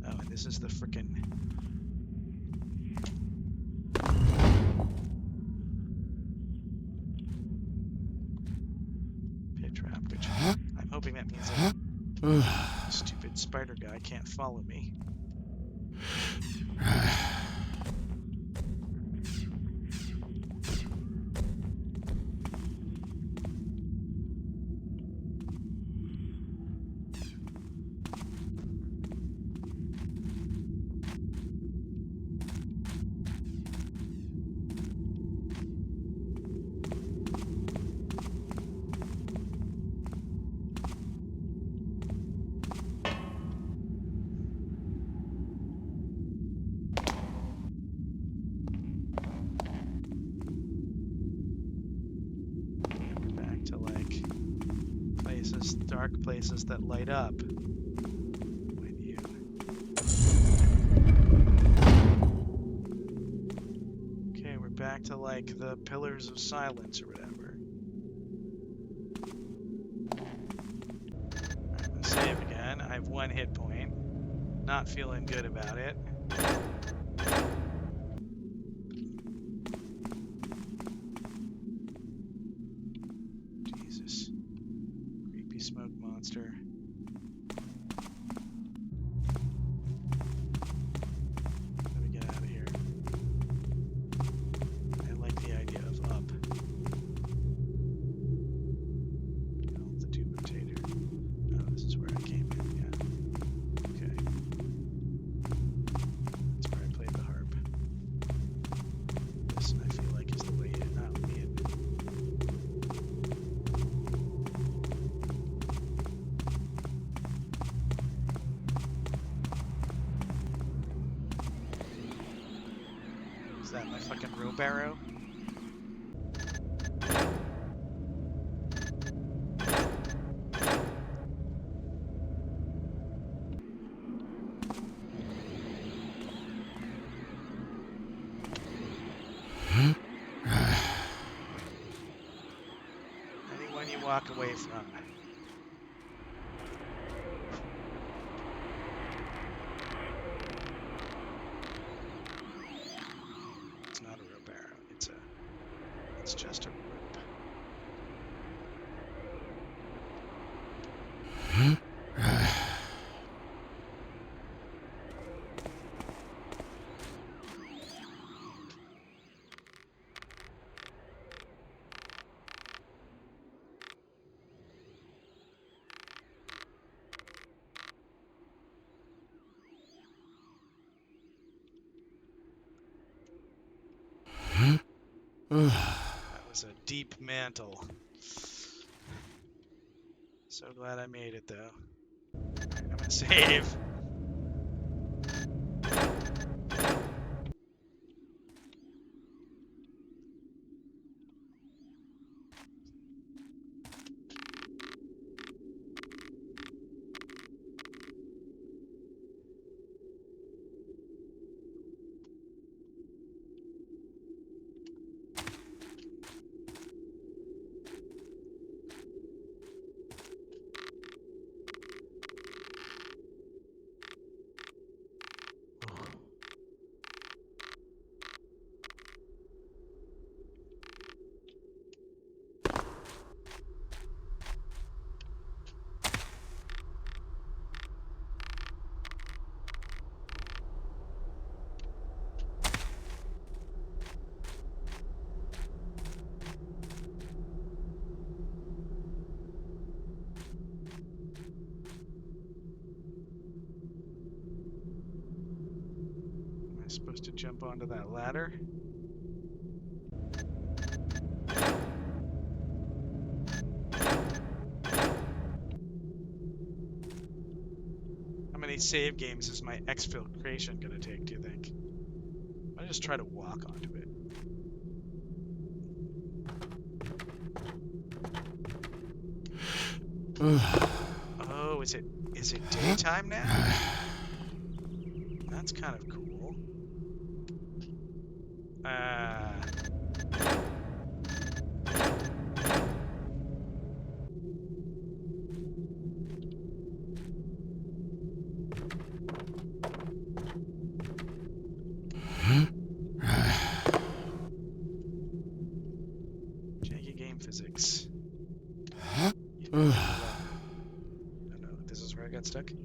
Oh, and this is the frickin' pit trap, which I'm hoping that means that stupid spider guy can't follow me. those dark places that light up with you. Okay, we're back to like the Pillars of Silence or whatever. I'm gonna save again. I have 1 hit point. Not feeling good about it. Jesus. Creepy smoke monster. How do we get out of here? I like the idea of up. Oh, the tube rotator. Oh, this is where I came in, yeah. Okay. That's where I played the harp. This, I feel like, is the way in, out in. Is that my fucking wheelbarrow? Anyone you walk away from. It's not a wheelbarrow. It's just a rope. That was a deep mantle. So glad I made it, though. I'm gonna save. Am I supposed to jump onto that ladder? How many save games is my exfiltration gonna take, do you think? I just try to walk onto it. Oh, is it daytime now? That's kind of cool. Janky game physics. Oh no, this is where I got stuck. I'm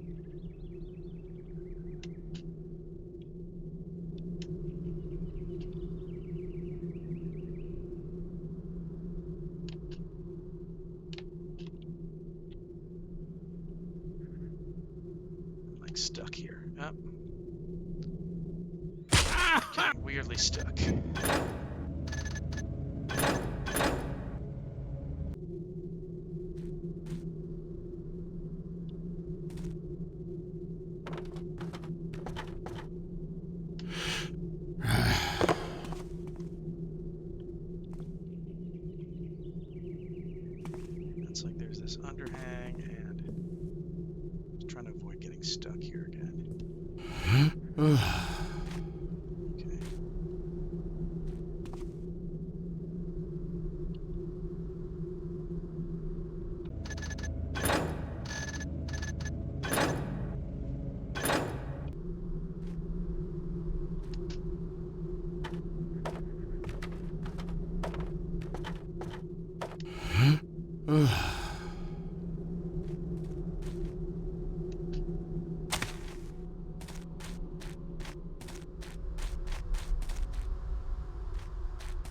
like stuck here. Up. Getting weirdly stuck. It's like there's this underhang. Okay.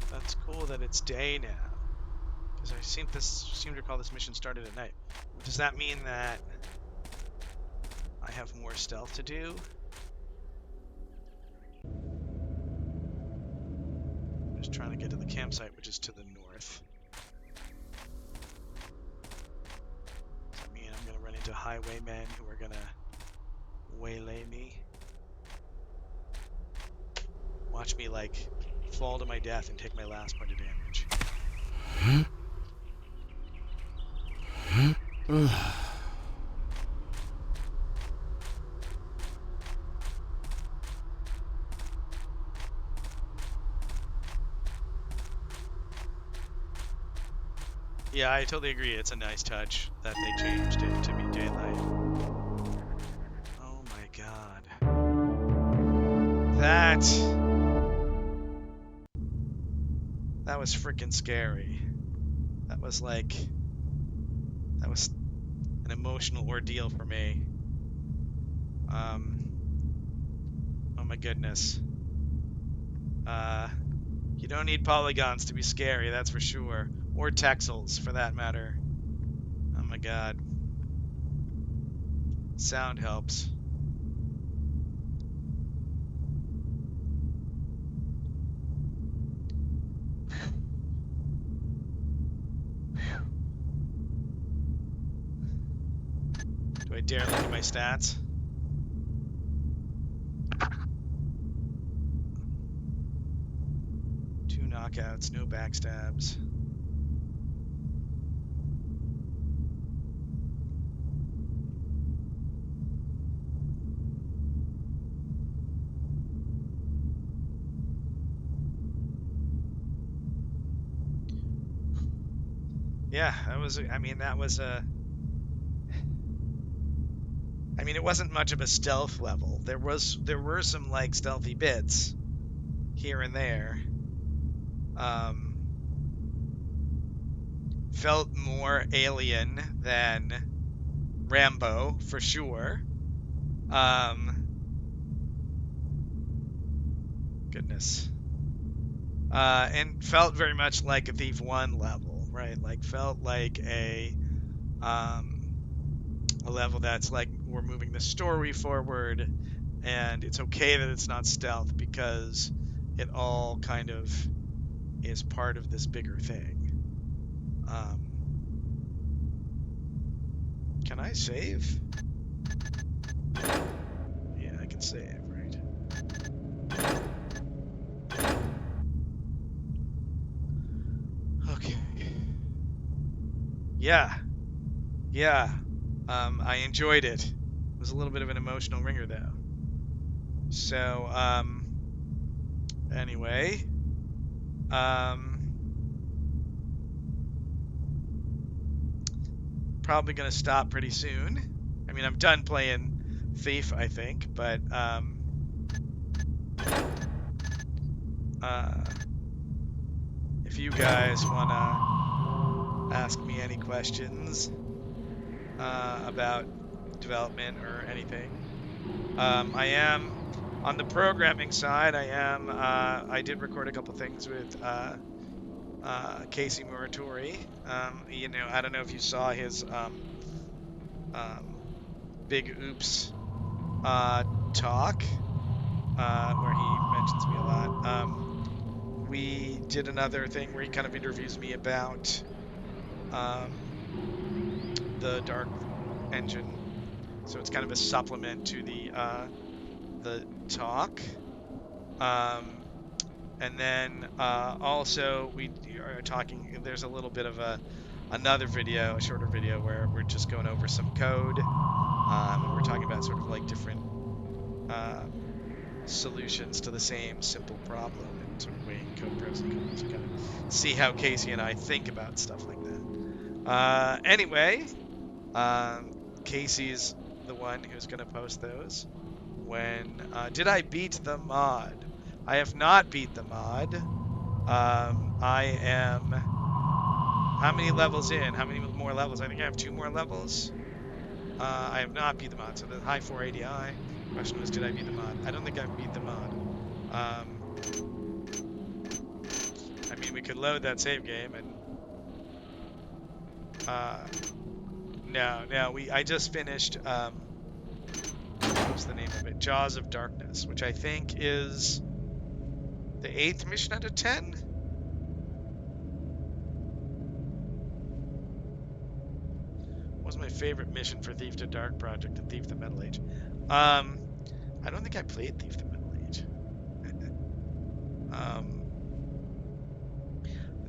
That's cool that it's day now. Because I seem to recall this mission started at night. Does that mean that I have more stealth to do? I'm just trying to get to the campsite, which is to the north. Does that mean I'm going to run into highwaymen who are going to waylay me? Watch me, like, fall to my death and take my last point of damage. Yeah, I totally agree. It's a nice touch that they changed it to be daylight. Oh my god. That was freaking scary. That was an emotional ordeal for me. Oh my goodness. You don't need polygons to be scary, that's for sure. Or texels, for that matter. Oh my god. Sound helps. Do I dare look at my stats? Two knockouts, no backstabs. Yeah, that was, I mean, it wasn't much of a stealth level. There were some, like, stealthy bits here and there. Felt more alien than Rambo, for sure. Goodness. And felt very much like a Thief 1 level, right? Like, felt like a level that's like, we're moving the story forward, and it's okay that it's not stealth because it all kind of is part of this bigger thing. Can I save? Yeah, I can save, right? Okay. Yeah. I enjoyed it. It was a little bit of an emotional ringer, though. So, anyway, probably gonna stop pretty soon. I mean, I'm done playing Thief, I think, but, if you guys wanna ask me any questions, about development or anything, I am on the programming side. I did record a couple things with Casey Muratori. I don't know if you saw his Big Oops talk, where he mentions me a lot. We did another thing where he kind of interviews me about the Dark Engine, so it's kind of a supplement to the talk. And then also we are talking, there's a little bit of another video, a shorter video, where we're just going over some code, and we're talking about sort of like different solutions to the same simple problem and sort of weighing pros and cons. You kind of see how Casey and I think about stuff like that. Anyway, Casey's the one who's going to post those. Did I beat the mod? I have not beat the mod. I am how many levels in? How many more levels? I think I have 2 more levels. I have not beat the mod. So the high 480i question was, did I beat the mod? I don't think I've beat the mod. I mean, we could load that save game and no, I just finished what's the name of it? Jaws of Darkness, which I think is the 8th mission out of 10. Was my favorite mission for Thief to Dark Project and Thief the Metal Age. I don't think I played Thief the Metal Age.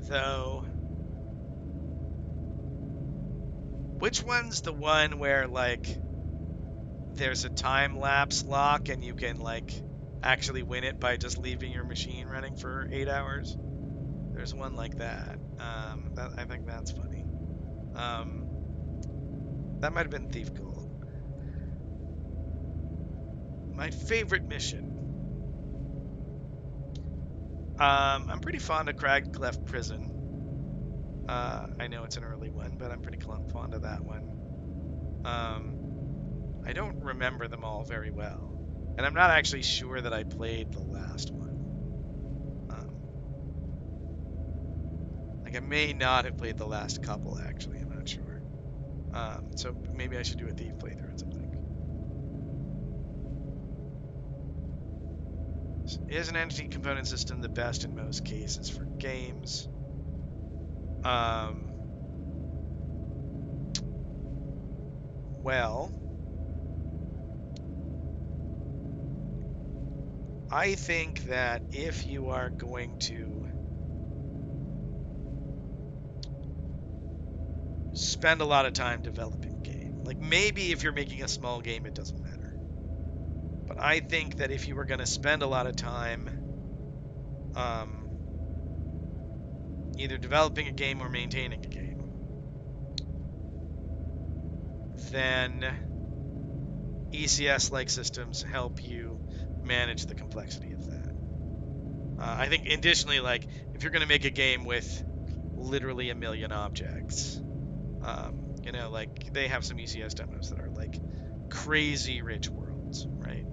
Though, which one's the one where like there's a time lapse lock and you can like actually win it by just leaving your machine running for 8 hours? There's one like that. I think that's funny. That might have been Thief Gold. My favorite mission. I'm pretty fond of Cragcleft Prison. I know it's an early one, but I'm pretty fond of that one. I don't remember them all very well, and I'm not actually sure that I played the last one. Like I may not have played the last couple actually. I'm not sure. So maybe I should do a Thief playthrough at some point. Is an entity component system the best in most cases for games? Well, I think that if you are going to spend a lot of time developing a game, like maybe if you're making a small game, it doesn't matter. But I think that if you were going to spend a lot of time either developing a game or maintaining a game, then ECS-like systems help you manage the complexity of that. I think additionally, like if you're going to make a game with literally a million objects, you know, like they have some ECS demos that are like crazy rich worlds, right?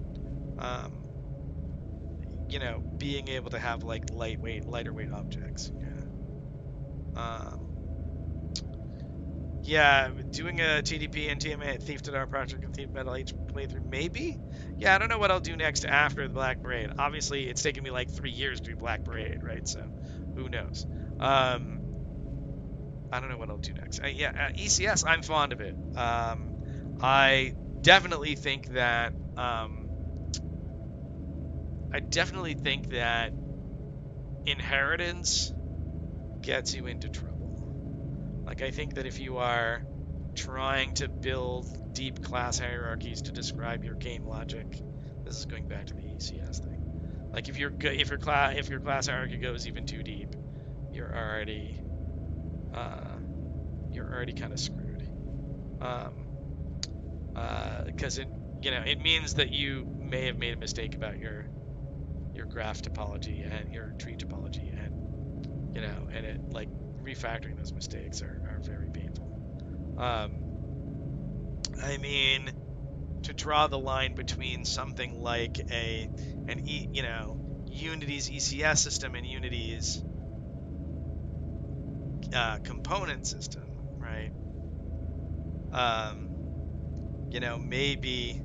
You know, being able to have like lighter weight objects, yeah. Yeah, doing a TDP and TMA at Thief to Dark Project and Thief Metal Age playthrough, maybe? Yeah, I don't know what I'll do next after the Black Parade. Obviously, it's taken me like 3 years to do Black Parade, right? So, who knows? I don't know what I'll do next. ECS, I'm fond of it. I definitely think that inheritance gets you into trouble. Like I think that if you are trying to build deep class hierarchies to describe your game logic, this is going back to the ECS thing. Like if your class hierarchy goes even too deep, you're already kind of screwed. Because it means that you may have made a mistake about your graph topology and your tree topology, and and it like refactoring those mistakes are very painful. I mean, to draw the line between something like Unity's ECS system and Unity's component system, right? Maybe.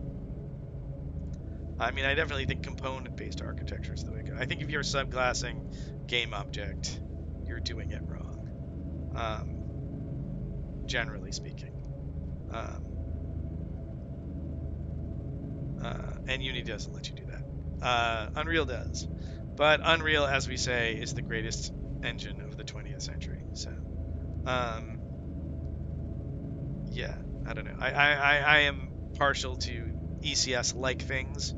I mean, I definitely think component-based architecture is the way to go. I think if you're subclassing game object, you're doing it wrong, generally speaking. And Unity doesn't let you do that. Unreal does. But Unreal, as we say, is the greatest engine of the 20th century. So, yeah, I don't know. I am partial to ECS-like things.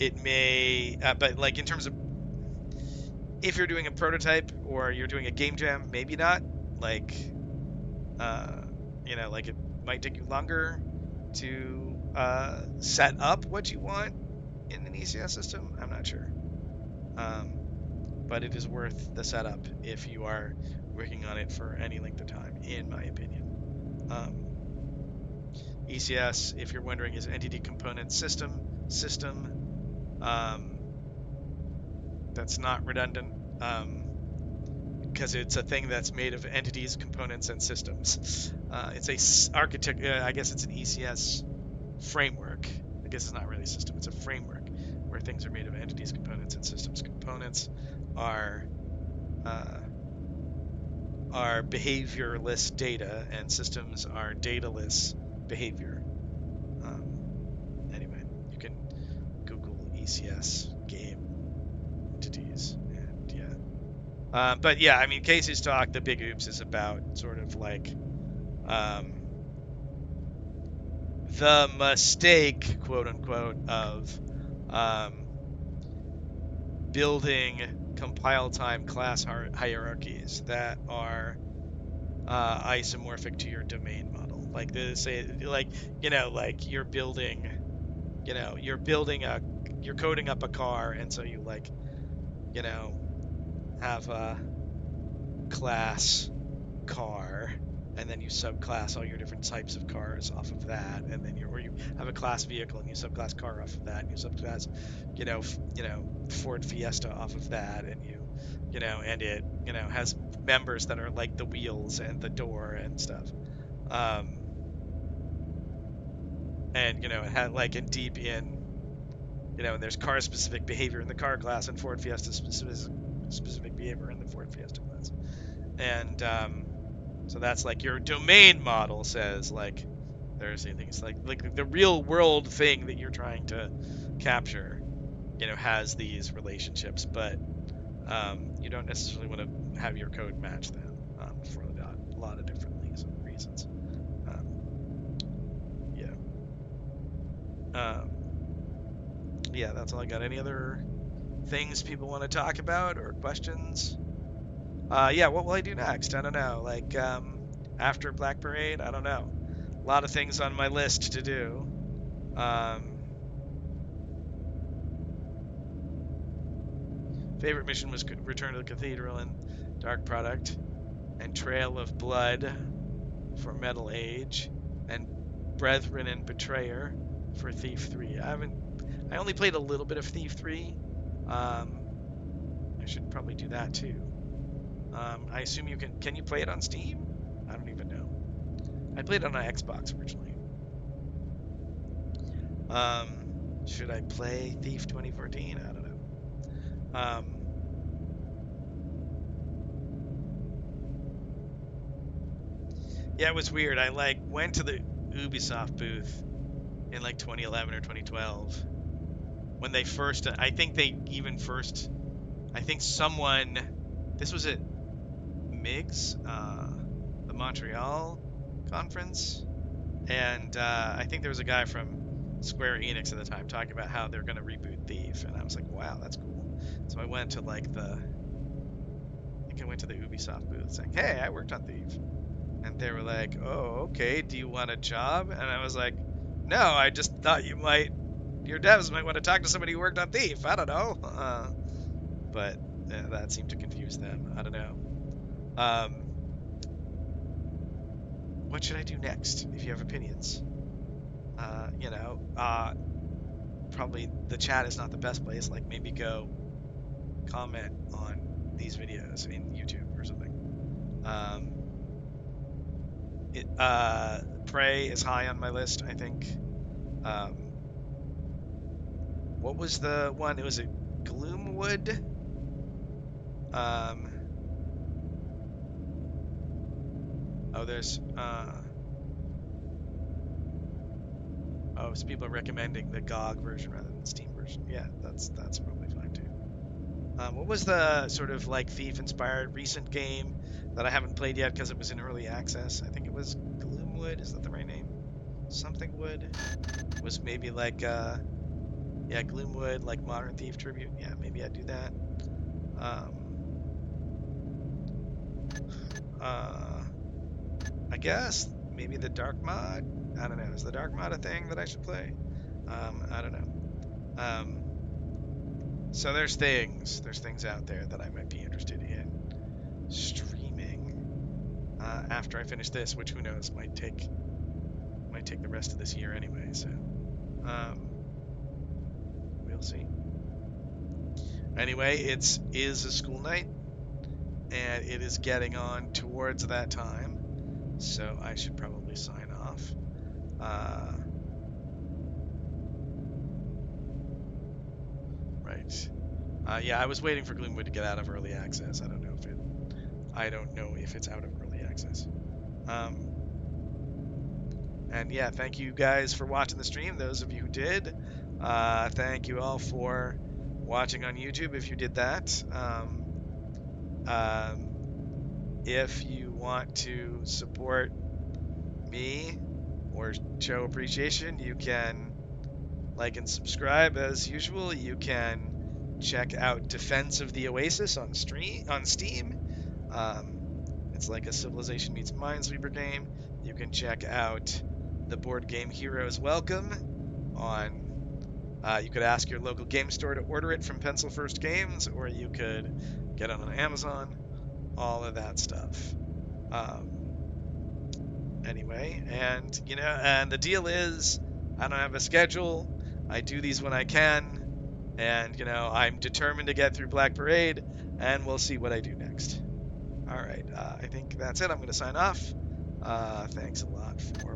it may, but like in terms of if you're doing a prototype or you're doing a game jam, maybe not. Like, like it might take you longer to set up what you want in an ECS system. I'm not sure. But it is worth the setup if you are working on it for any length of time, in my opinion. ECS, if you're wondering, is entity component system. That's not redundant because it's a thing that's made of entities, components, and systems. It's a architect. I guess it's an ECS framework. I guess it's not really a system. It's a framework where things are made of entities, components, and systems. Components are behaviorless data, and systems are dataless behavior. Anyway, you can Google ECS game entities, and yeah. But yeah, I mean, Casey's talk, the big oops, is about sort of like the mistake, quote unquote, of building compile time class hierarchies that are isomorphic to your domain model. Like like you're building, you're coding up a car, and so you have a class car, and then you subclass all your different types of cars off of that, and then you have a class vehicle and you subclass car off of that, and you subclass, Ford Fiesta off of that, and and it has members that are like the wheels and the door and stuff. And it had like in deep in and there's car specific behavior in the car class and Ford Fiesta specific behavior in the Ford Fiesta class. And so that's like your domain model says like there's things like the real world thing that you're trying to capture, has these relationships, but you don't necessarily want to have your code match them for a lot of different reasons. Um, yeah. Yeah, that's all I got. Any other things people want to talk about or questions? Yeah, what will I do next? I don't know. Like after Black Parade, I don't know. A lot of things on my list to do. Favorite mission was Return to the Cathedral and Dark Product, and Trail of Blood for Metal Age, and Brethren and Betrayer for Thief 3. I only played a little bit of Thief 3. I should probably do that too. I assume can you play it on Steam? I don't even know. I played it on an Xbox originally. Should I play Thief 2014? I don't know. Yeah, it was weird. I went to the Ubisoft booth in like 2011 or 2012 when they first. I think someone. This was at MIGS, the Montreal conference, and I think there was a guy from Square Enix at the time talking about how they're going to reboot Thief, and I was like, wow, that's cool. So I went to I think I went to the Ubisoft booth saying, hey, I worked on Thief. And they were like, oh, okay, do you want a job? And I was like, no, I just thought your devs might want to talk to somebody who worked on Thief. I don't know. But that seemed to confuse them. I don't know. What should I do next? If you have opinions, probably the chat is not the best place. Like maybe go comment on these videos in YouTube or something. Prey is high on my list, I think. Um, what was the one? It was a Gloomwood. Um, there's so people are recommending the GOG version rather than the Steam version. Yeah, that's probably fine too. What was the sort of like Thief-inspired recent game that I haven't played yet because it was in early access? I think it was Gloomwood. Is that the right name? Something Wood was maybe like Yeah, Gloomwood, like Modern Thief tribute. Yeah, maybe I'd do that. I guess maybe the dark mod. I don't know. Is the dark mod a thing that I should play? I don't know. So there's things out there that I might be interested in streaming after I finish this, which who knows might take the rest of this year anyway. So we'll see. Anyway, is a school night, and it is getting on towards that time, so I should probably sign off. Right. Yeah, I was waiting for Gloomwood to get out of early access. I don't know if it's out of early access. And yeah, thank you guys for watching the stream. Those of you who did, thank you all for watching on YouTube. If you did that, if you want to support me or show appreciation, you can like and subscribe as usual. You can check out Defense of the Oasis on Steam. It's like a Civilization meets Minesweeper game. You can check out the board game Heroes Welcome on. You could ask your local game store to order it from Pencil First Games, or you could get it on Amazon. All of that stuff. Anyway, and and the deal is, I don't have a schedule. I do these when I can, and I'm determined to get through Black Parade, and we'll see what I do next. All right, I think that's it. I'm going to sign off. Thanks a lot for